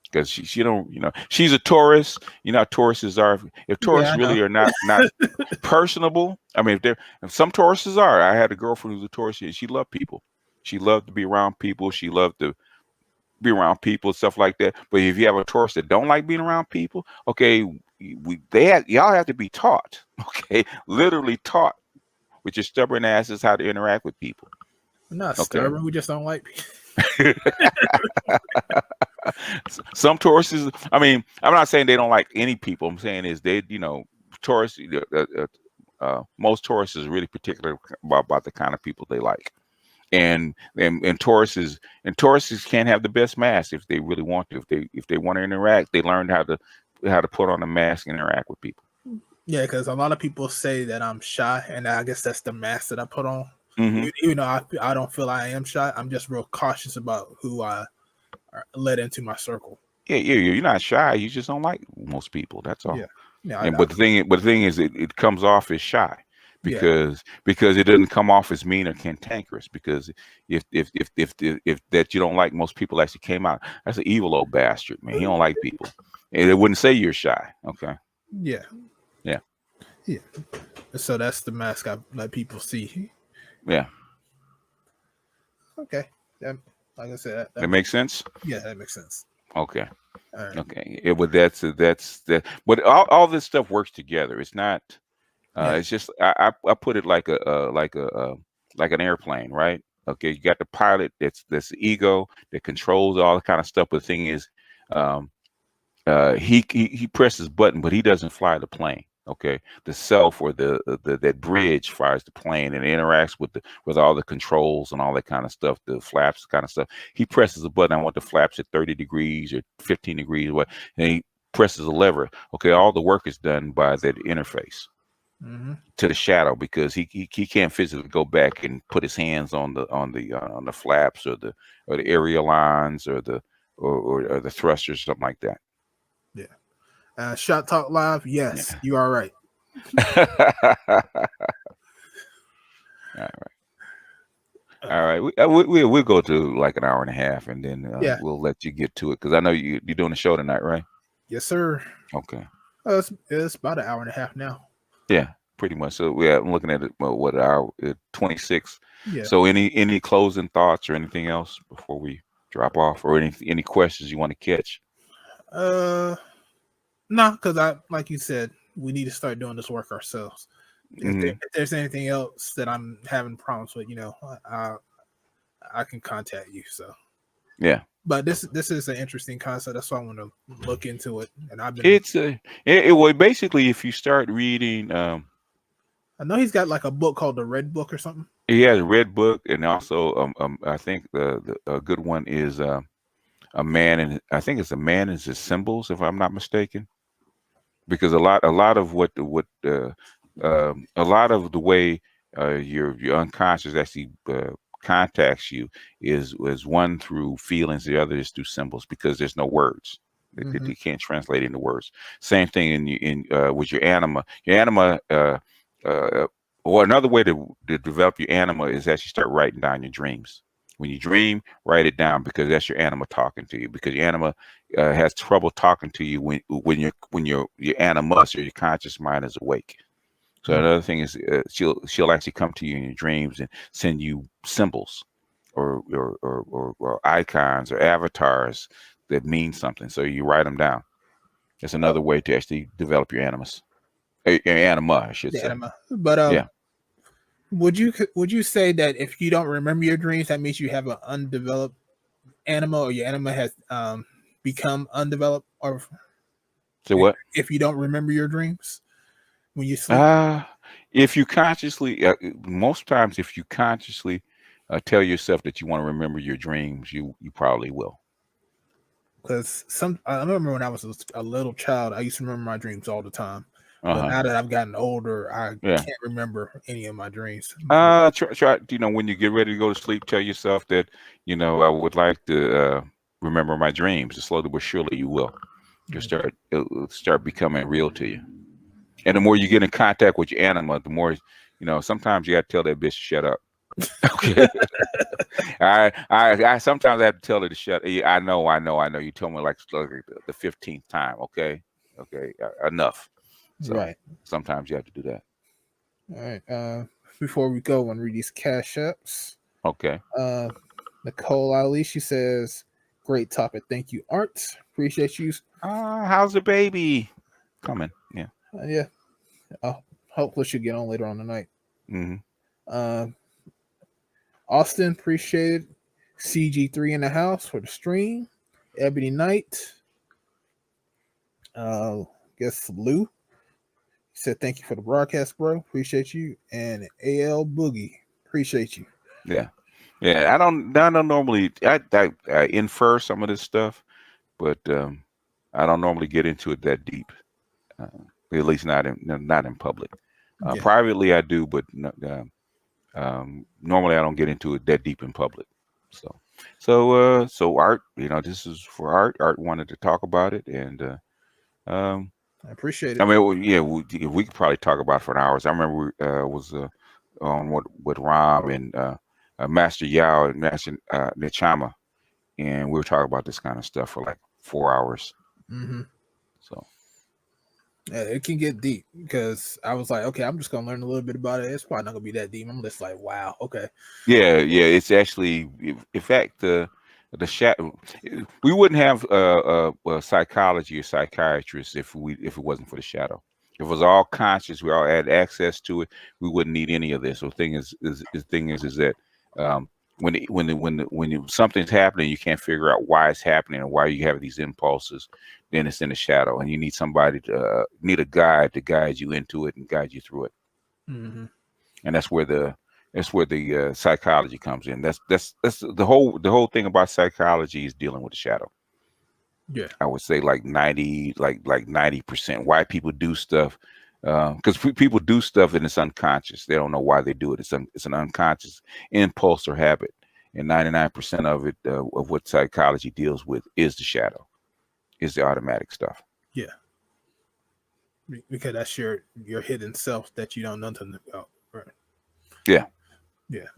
because she don't, she's a Taurus. Tauruses are. If Taurus really are not personable, I mean, if some Tauruses are. I had a girlfriend who's a Taurus. She loved people. She loved to be around people. She loved to be around people, stuff like that. But if you have a Taurus that don't like being around people, okay, y'all have to be taught. Okay, literally taught with your stubborn asses how to interact with people. We're not stubborn. We just don't like people. Some Tauruses, I mean, I'm not saying they don't like any people. I'm saying is they, Taurus, most Tauruses are really particular about the kind of people they like. And Tauruses can't have the best mask if they really want to. If they want to interact, they learn how to put on a mask and interact with people. Yeah, because a lot of people say that I'm shy, and I guess that's the mask that I put on. Mm-hmm. Even though I don't feel I am shy, I'm just real cautious about who I let into my circle. Yeah, you're not shy. You just don't like most people. That's all. Yeah. But the thing is, it comes off as shy because it doesn't come off as mean or cantankerous. Because if that you don't like most people actually came out, that's an evil old bastard, man. He don't like people, and they wouldn't say you're shy. Okay. Yeah. So that's the mask I let people see. Yeah. Okay. Like I said, that makes sense. Yeah, that makes sense. Okay. Right. Okay. But that's that. But all this stuff works together. It's not. It's just I put it like an airplane, right? Okay, you got the pilot that's the ego that controls all the kind of stuff. But the thing is, he presses button, but he doesn't fly the plane. Okay, the self or the that bridge flies the plane and interacts with all the controls and all that kind of stuff, the flaps kind of stuff. He presses a button. I want the flaps at 30 degrees or 15 degrees, what? And he presses a lever. Okay, all the work is done by that interface to the shadow, because he can't physically go back and put his hands on the flaps or the area lines or the thrusters, something like that. Yeah. Shot Talk Live. Yes, you are right. All right. We'll go to like an hour and a half, and then we'll let you get to it, because I know you're doing a show tonight, right? Yes, sir. Okay. It's about an hour and a half now. Yeah, pretty much. So I'm looking at it. What, hour 26? Yeah. So any closing thoughts or anything else before we drop off, or any questions you want to catch? No, because like you said, we need to start doing this work ourselves. If there's anything else that I'm having problems with, I can contact you. So yeah. But this is an interesting concept. That's why I want to look into it. And I've been. Well, basically, if you start reading, I know he's got like a book called the Red Book or something. He has a Red Book, and also I think a good one is a man, and I think it's a man and his symbols, if I'm not mistaken. Because a lot of a lot of the way your unconscious actually contacts you is one through feelings, the other is through symbols, because there's no words. You can't translate into words. Same thing in with your anima. Your anima, or another way to develop your anima is actually start writing down your dreams. When you dream, write it down, because that's your anima talking to you. Because your anima has trouble talking to you when your animus, or your conscious mind, is awake. So another thing is she'll actually come to you in your dreams and send you symbols or icons or avatars that mean something. So you write them down. It's another way to actually develop your animus, your anima, I should say. Anima. But would you say that if you don't remember your dreams, that means you have an undeveloped anima, or your anima has become undeveloped? Or so what? If you don't remember your dreams when you sleep? If you consciously, most times, if you consciously tell yourself that you want to remember your dreams, you probably will. Because I remember when I was a little child, I used to remember my dreams all the time. But now that I've gotten older, I can't remember any of my dreams. Try, when you get ready to go to sleep, tell yourself that, I would like to remember my dreams. And slowly but surely you will. It'll start becoming real to you. And the more you get in contact with your anima, the more, sometimes you got to tell that bitch to shut up. Okay. I sometimes I have to tell her to shut. I know. You told me like the 15th time. Okay, enough. So sometimes you have to do that. All right. Before we go and read these cash apps. Okay. Nicole Ali, she says, "Great topic. Thank you, Art. Appreciate you. How's the baby coming? Yeah. Yeah. Hopefully she'll get on later on tonight. Austin, appreciate it. CG3 in the house for the stream. Ebony Knight. Guess Lou said thank you for the broadcast, bro. Appreciate you. And AL Boogie, appreciate you. Yeah. I don't normally I infer some of this stuff, but I don't normally get into it that deep. At least not in public. Privately I do, but normally I don't get into it that deep in public. So Art, this is for Art. Art wanted to talk about it, and I appreciate it. I mean, we could probably talk about it for hours. I remember was on with Ram and Master Yao and Master Nichama, and we were talking about this kind of stuff for like 4 hours. So yeah, it can get deep, because I was like, okay, I'm just gonna learn a little bit about it. It's probably not gonna be that deep. I'm just like, wow, okay. Yeah. It's actually, in fact, the we wouldn't have psychology or psychiatrists if it wasn't for the shadow. If it was all conscious, we all had access to it, we wouldn't need any of this. So the thing is that when something's happening, you can't figure out why it's happening and why you have these impulses, then it's in the shadow, and you need somebody to need a guide to guide you into it and guide you through it. Mm-hmm. And that's where the psychology comes in. That's the whole thing about psychology is dealing with the shadow. Yeah, I would say like 90%. Why people do stuff, because people do stuff and it's unconscious. They don't know why they do it. It's an unconscious impulse or habit, and 99% of it of what psychology deals with is the shadow, is the automatic stuff. yeah, because that's your hidden self that you don't know nothing about. Right. Yeah. Yeah.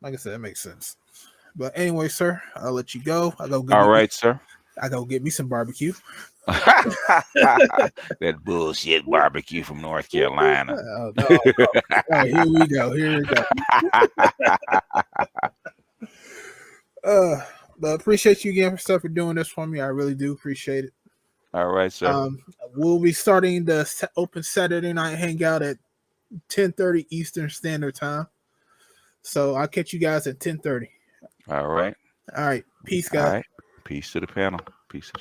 Like I said, that makes sense. But anyway, sir, I'll let you go. All right, sir. I go get me some barbecue. That bullshit barbecue from North Carolina. Oh, no. All right, here we go. But appreciate you again for doing this for me. I really do appreciate it. All right, sir. We'll be starting the open Saturday night hangout at 10:30 Eastern Standard Time. So I'll catch you guys at 10:30. All right. All right. Peace, guys. All right. Peace to the panel. Peace.